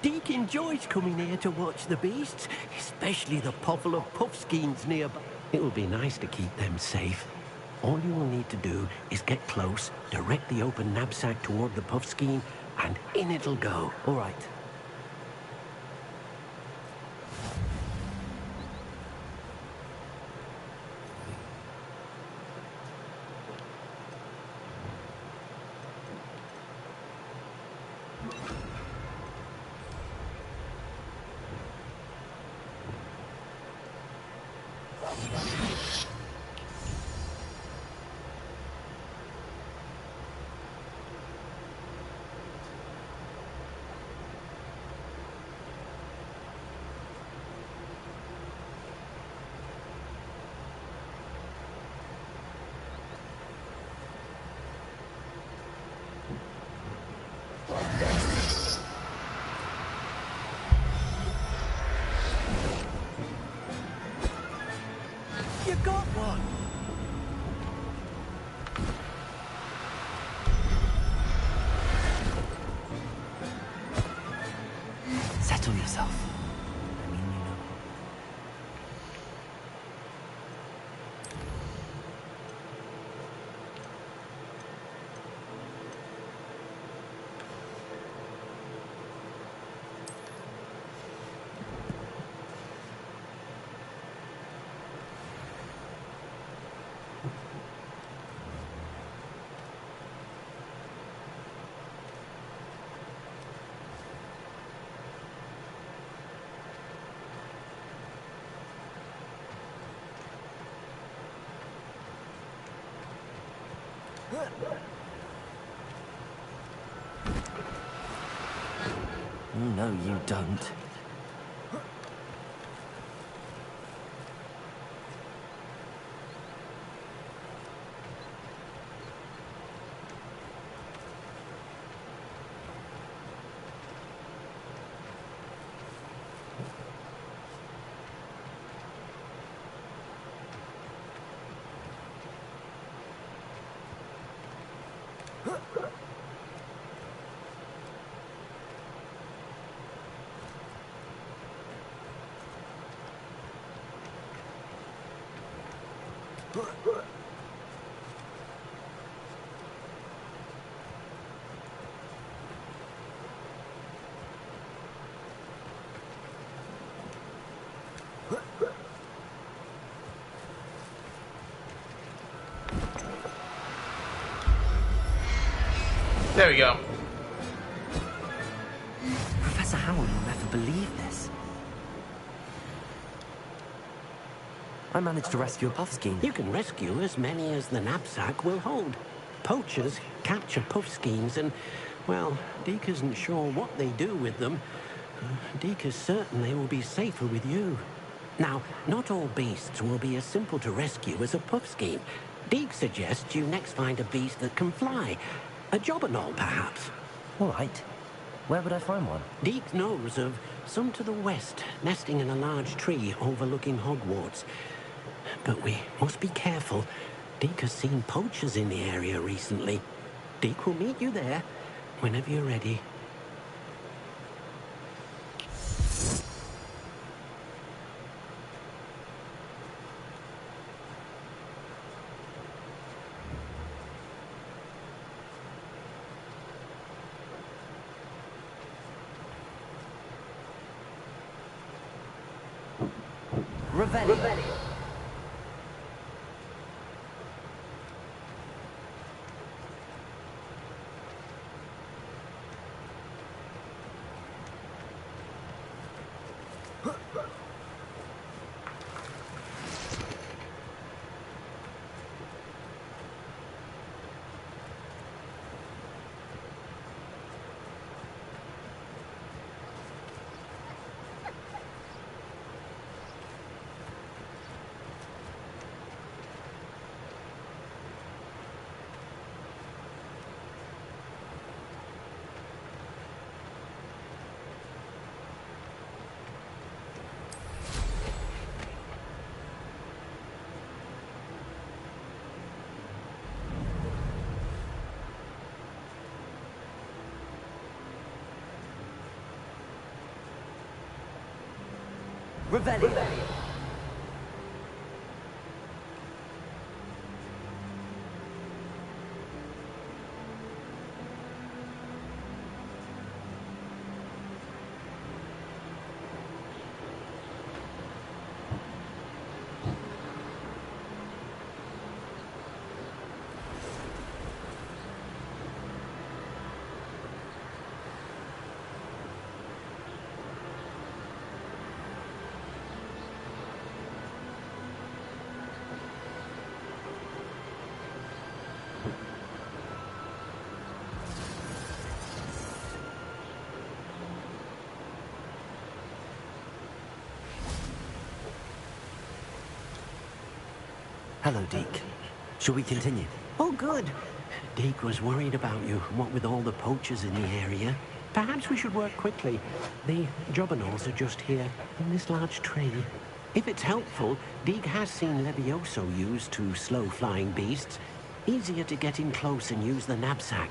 Deek enjoys coming here to watch the beasts, especially the povel of puffskeins nearby. It will be nice to keep them safe. All you will need to do is get close, direct the open knapsack toward the puffskein, and in it'll go. All right. You got one! Settle yourself. I mean, you know. No, you don't. There we go. Professor Howell will never believe this. I managed to rescue a puffskein. You can rescue as many as the knapsack will hold. Poachers capture puffskeins and, well, Deek isn't sure what they do with them. Deek is certain they will be safer with you. Now, not all beasts will be as simple to rescue as a puffskein. Deek suggests you next find a beast that can fly. A jobberknoll, perhaps. All right. Where would I find one? Deek knows of some to the west, nesting in a large tree overlooking Hogwarts. But we must be careful. Deek has seen poachers in the area recently. Deek will meet you there whenever you're ready. Revelio. Revelio. Hello, Deke. Shall we continue? Oh, good. Deke was worried about you, what with all the poachers in the area. Perhaps we should work quickly. The Jobberknolls are just here, in this large tree. If it's helpful, Deke has seen Levioso used to slow flying beasts. Easier to get in close and use the knapsack.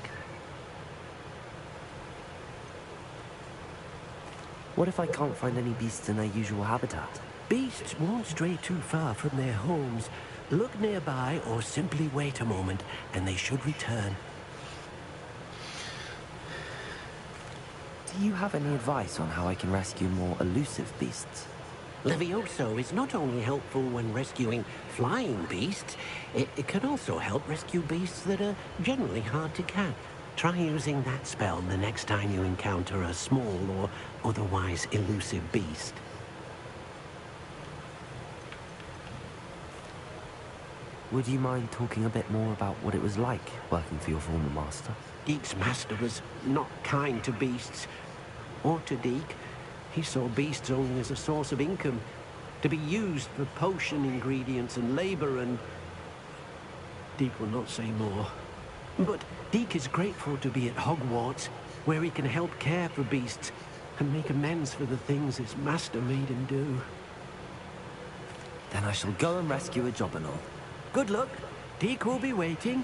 What if I can't find any beasts in their usual habitat? Beasts won't stray too far from their homes. Look nearby or simply wait a moment, and they should return. Do you have any advice on how I can rescue more elusive beasts? Levioso is not only helpful when rescuing flying beasts, it can also help rescue beasts that are generally hard to catch. Try using that spell the next time you encounter a small or otherwise elusive beast. Would you mind talking a bit more about what it was like working for your former master? Deke's master was not kind to beasts, or to Deke. He saw beasts only as a source of income, to be used for potion ingredients and labor, and Deke will not say more. But Deke is grateful to be at Hogwarts, where he can help care for beasts and make amends for the things his master made him do. Then I shall go and rescue a Jobberknoll. Good luck. Deke will be waiting.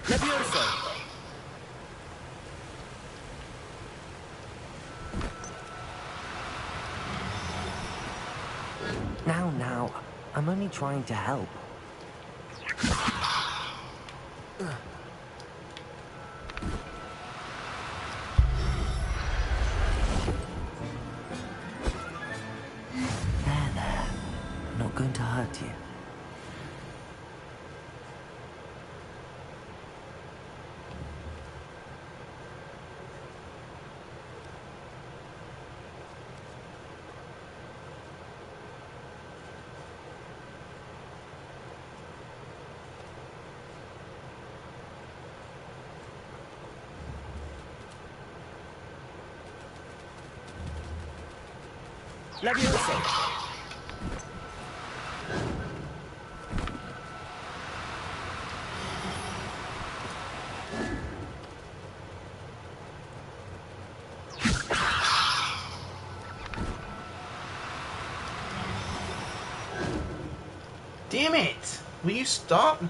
Levioso! Now, I'm only trying to help. There. I'm not going to hurt you. Levioso! Damn it! Will you stop?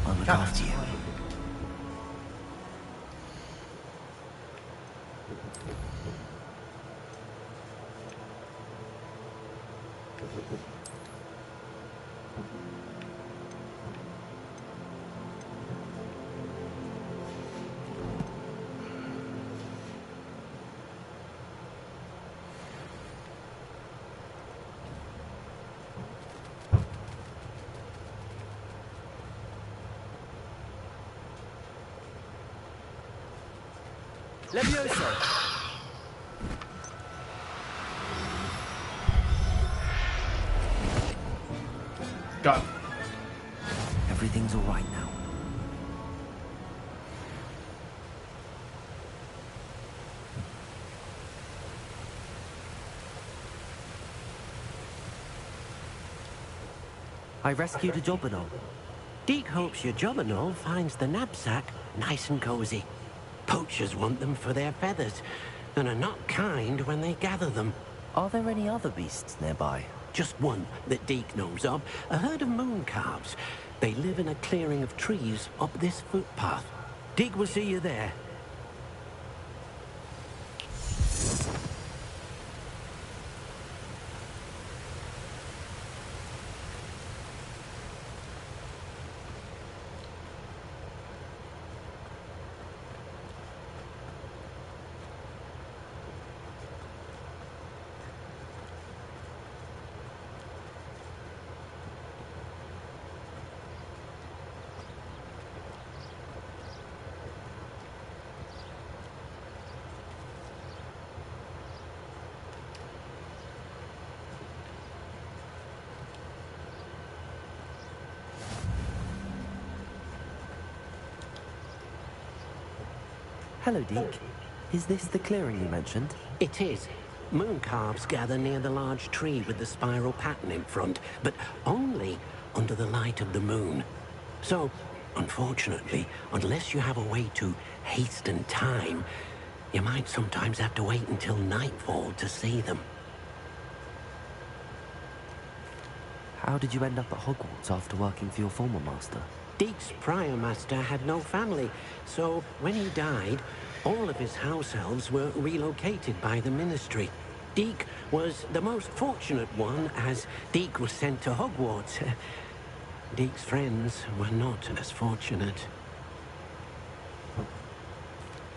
I'll look after you. Levioso! Go. Everything's all right now. I rescued a Jobberknoll. Deek hopes your Jobberknoll finds the knapsack nice and cozy. Poachers want them for their feathers, and are not kind when they gather them. Are there any other beasts nearby? Just one that Deek knows of, a herd of moon calves. They live in a clearing of trees up this footpath. Deek will see you there. Hello, Deek. Is this the clearing you mentioned? It is. Moon calves gather near the large tree with the spiral pattern in front, but only under the light of the moon. So, unfortunately, unless you have a way to hasten time, you might sometimes have to wait until nightfall to see them. How did you end up at Hogwarts after working for your former master? Deek's prior master had no family, so when he died, all of his house elves were relocated by the ministry. Deek was the most fortunate one, as Deek was sent to Hogwarts. Deek's friends were not as fortunate.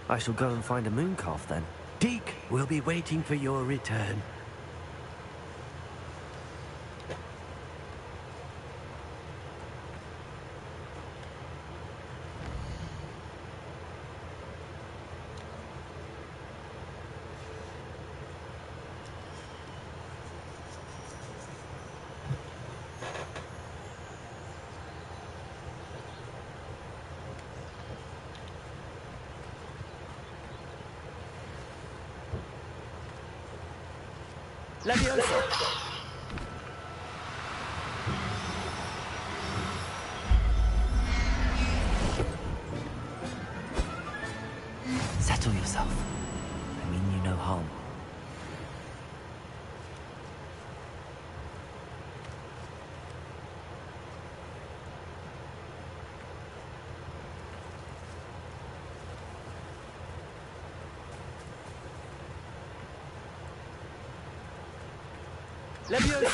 I shall go and find a mooncalf then. Deek will be waiting for your return. Levioso! Settle yourself. I mean you no harm. Levioso!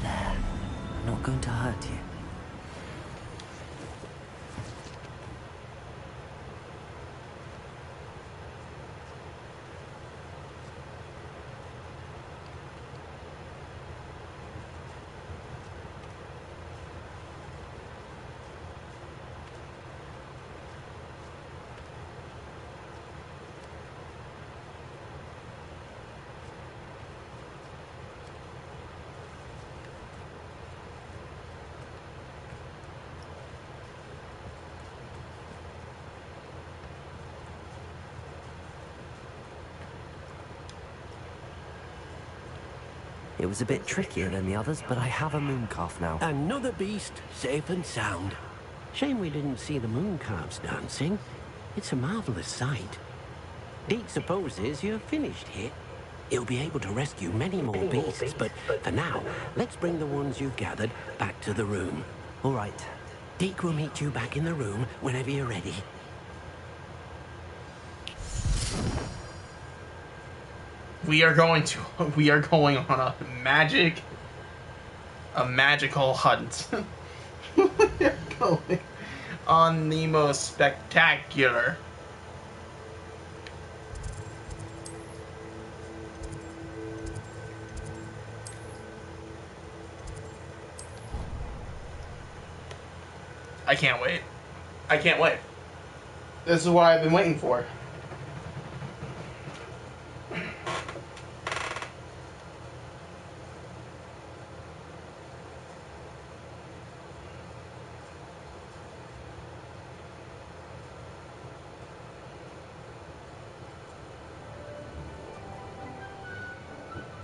There. Not going to hurt you. It was a bit trickier than the others, but I have a moon calf now. Another beast, safe and sound. Shame we didn't see the moon calves dancing. It's a marvelous sight. Deke supposes you're finished here. He'll be able to rescue many more beasts, but for now, let's bring the ones you've gathered back to the room. All right. Deke will meet you back in the room whenever you're ready. We are going on a magical hunt. We are going on the most spectacular. I can't wait. I can't wait. This is what I've been waiting for.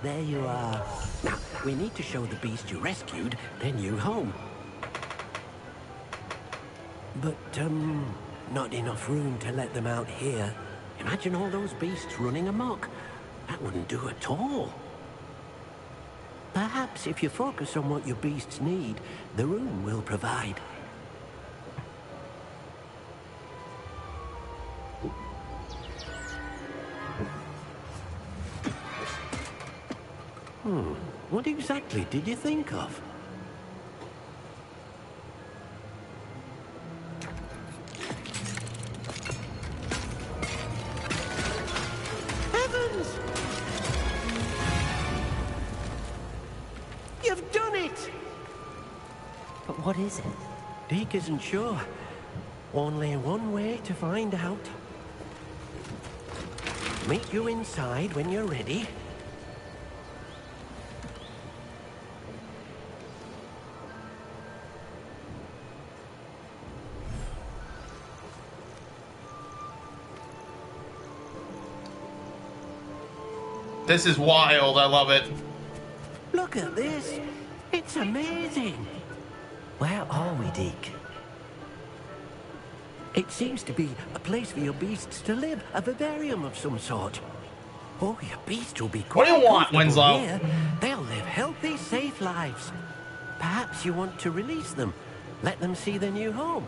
There you are. Now, we need to show the beast you rescued their new home. But, not enough room to let them out here. Imagine all those beasts running amok. That wouldn't do at all. Perhaps if you focus on what your beasts need, the room will provide. What exactly did you think of? Heavens! You've done it! But what is it? Deke isn't sure. Only one way to find out. Meet you inside when you're ready. This is wild. I love it. Look at this. It's amazing. Where are we, Deke? It seems to be a place for your beasts to live, a vivarium of some sort. Oh, your beasts will be quite What do you want, comfortable Winslow? here. They'll live healthy, safe lives. Perhaps you want to release them. Let them see their new home.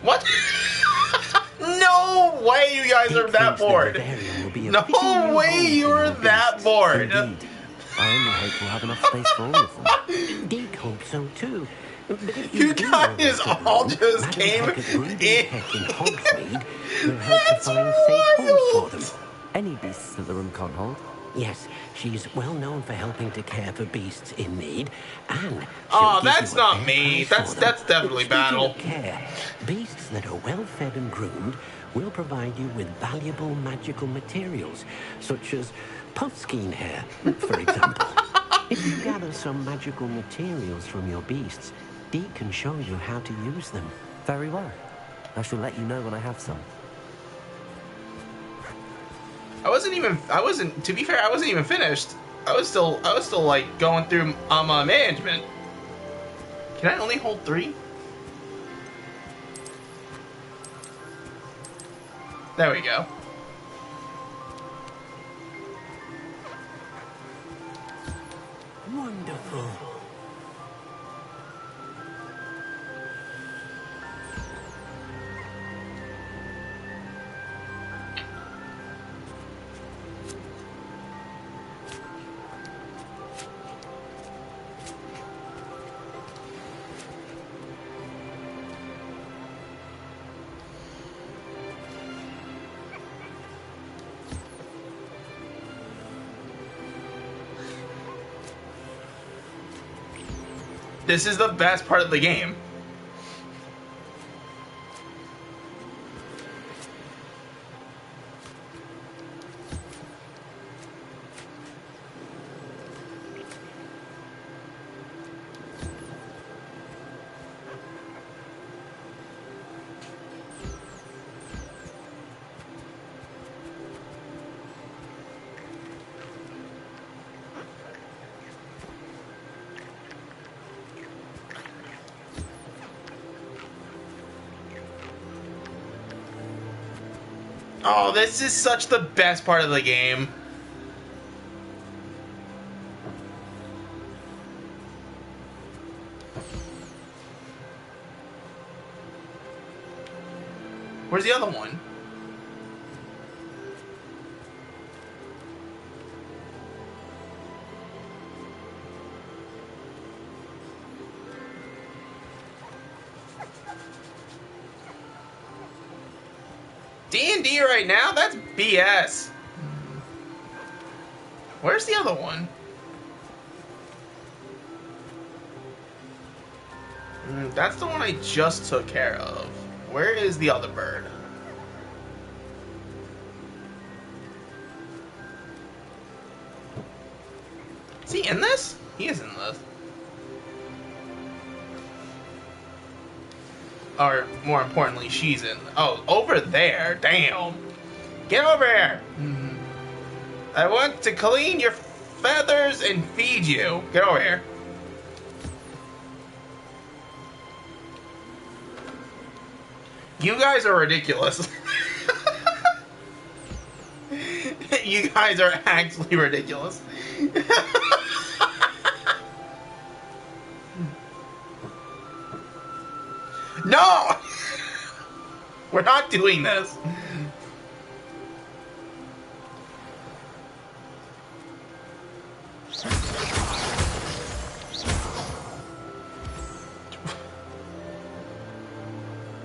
What? No way you guys are that bored. No way you're that bored. Indeed. I only hope we'll have enough space for all of them. Deke hopes so too. You guys all just came in. Will help to find safe homes for them. Any beasts that the room can't hold? Yes, she's well known for helping to care for beasts in need, and oh, that's not me. That's definitely Battle. Care. Beasts that are well fed and groomed will provide you with valuable magical materials, such as puffskein hair, for example. If you gather some magical materials from your beasts, Deke can show you how to use them. Very well. I shall let you know when I have some. To be fair, I wasn't even finished. I was still like going through my management. Can I only hold 3? There we go. Wonderful. This is the best part of the game. Oh, this is such the best part of the game. Where's the other one? D&D right now? That's BS. Where's the other one? That's the one I just took care of. Where is the other bird? Is he in this? He is in this. Or, more importantly, she's in. Oh, over there. Damn. Get over here. I want to clean your feathers and feed you. Get over here. You guys are ridiculous. You guys are actually ridiculous. No! We're not doing this.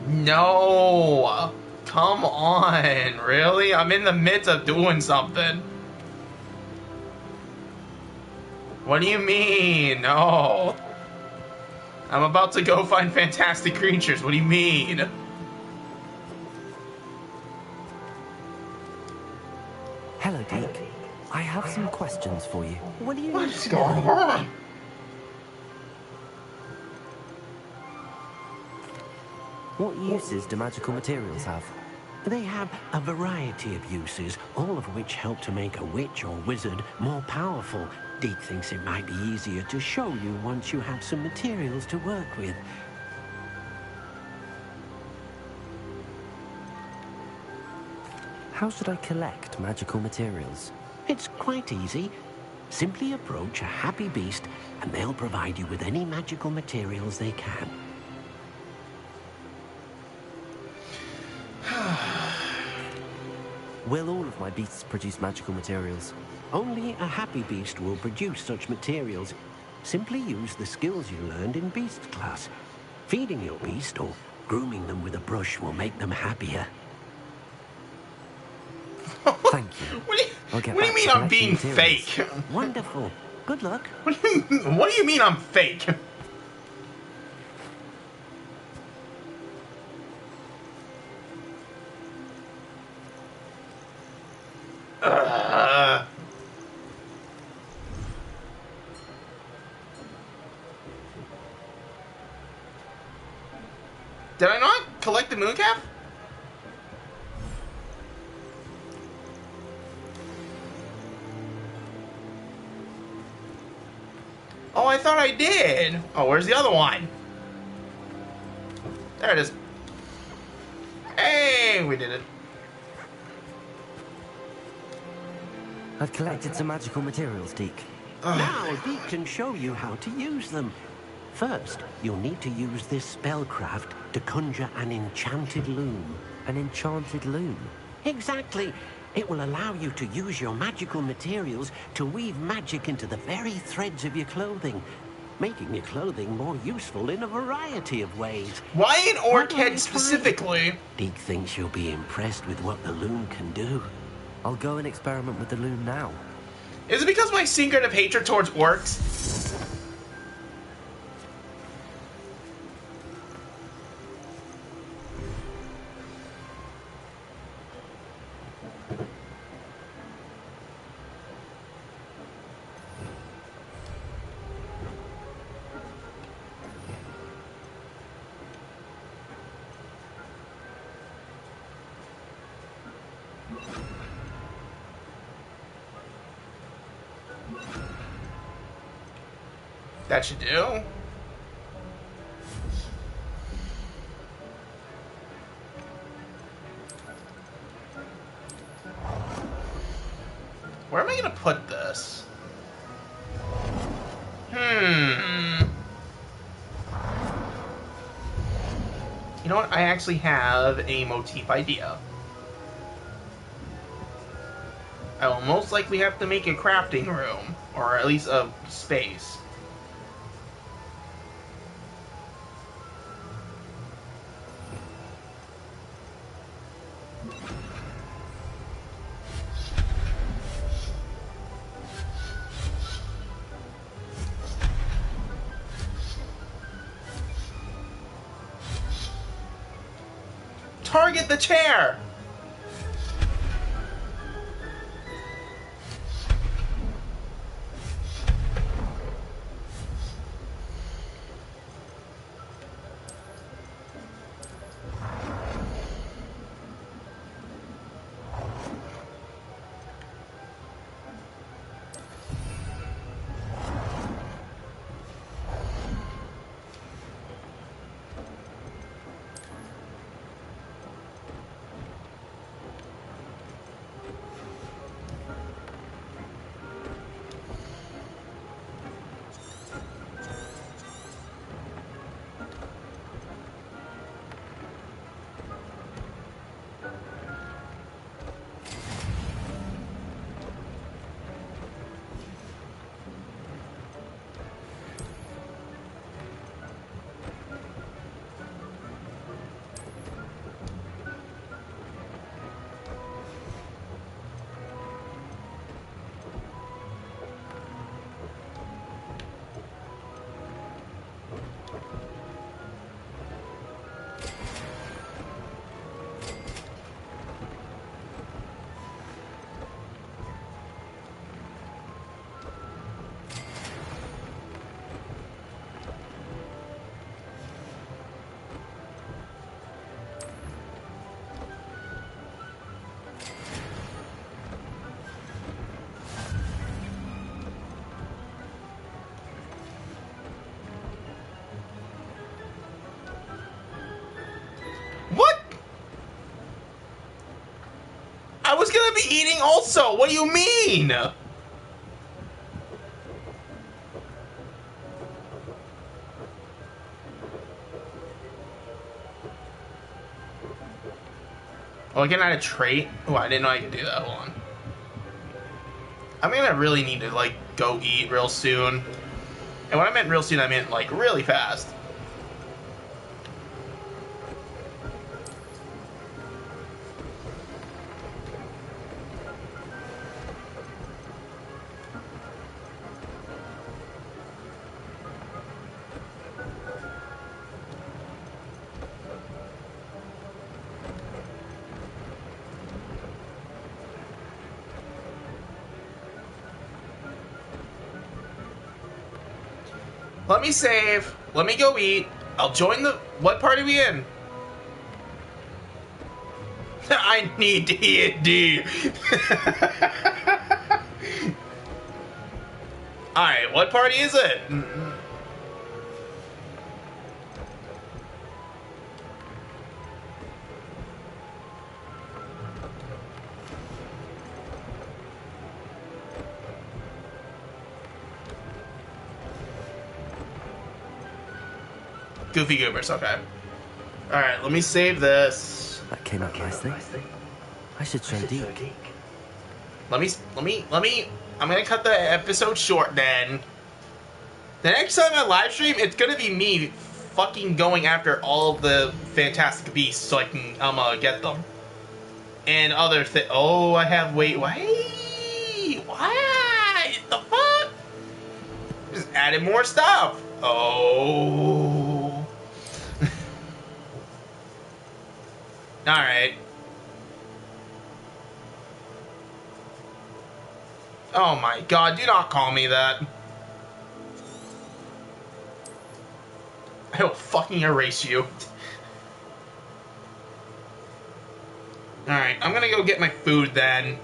No! Come on, really? I'm in the midst of doing something. What do you mean? No. I'm about to go find fantastic creatures. What do you mean? Hello, Deke. I have some questions for you. What do you What's going on? What uses do magical materials have? They have a variety of uses, all of which help to make a witch or wizard more powerful. Deke thinks it might be easier to show you once you have some materials to work with. How should I collect magical materials? It's quite easy. Simply approach a happy beast and they'll provide you with any magical materials they can. Will all of my beasts produce magical materials? Only a happy beast will produce such materials. Simply use the skills you learned in beast class. Feeding your beast or grooming them with a brush will make them happier. Thank you. What do you mean I'm being fake? Wonderful. Good luck. What do you mean I'm fake? Did I not collect the mooncalf? Oh, I thought I did. Oh, where's the other one? There it is. Hey, we did it. I've collected some magical materials, Deke. Now Deke can show you how to use them. First, you'll need to use this spellcraft to conjure an enchanted loom. An enchanted loom? Exactly. It will allow you to use your magical materials to weave magic into the very threads of your clothing, making your clothing more useful in a variety of ways. Why an orc head specifically? Deke thinks you'll be impressed with what the loom can do. I'll go and experiment with the loom now. Is it because of my secret of hatred towards orcs? That should do. Where am I gonna put this? You know what? I actually have a motif idea. I will most likely have to make a crafting room, or at least a space. Target the chair! I was gonna be eating also! What do you mean? Oh, I can add a trait? Oh, I didn't know I could do that. Hold on. I'm gonna really need to, like, go eat real soon. And when I meant real soon, I meant, like, really fast. Let me save. Let me go eat. I'll join the... What party are we in? I need D&D. Alright, what party is it? Goofy Goobers, okay. Alright, let me save this. That came out nicely. I should show Deke. Let me, I'm gonna cut the episode short then. The next time I live stream, it's gonna be me fucking going after all of the Fantastic Beasts so I can, get them. And other oh, I have, wait, what the fuck? Just added more stuff. Oh. Alright. Oh my god, do not call me that. I will fucking erase you. Alright, I'm gonna go get my food then.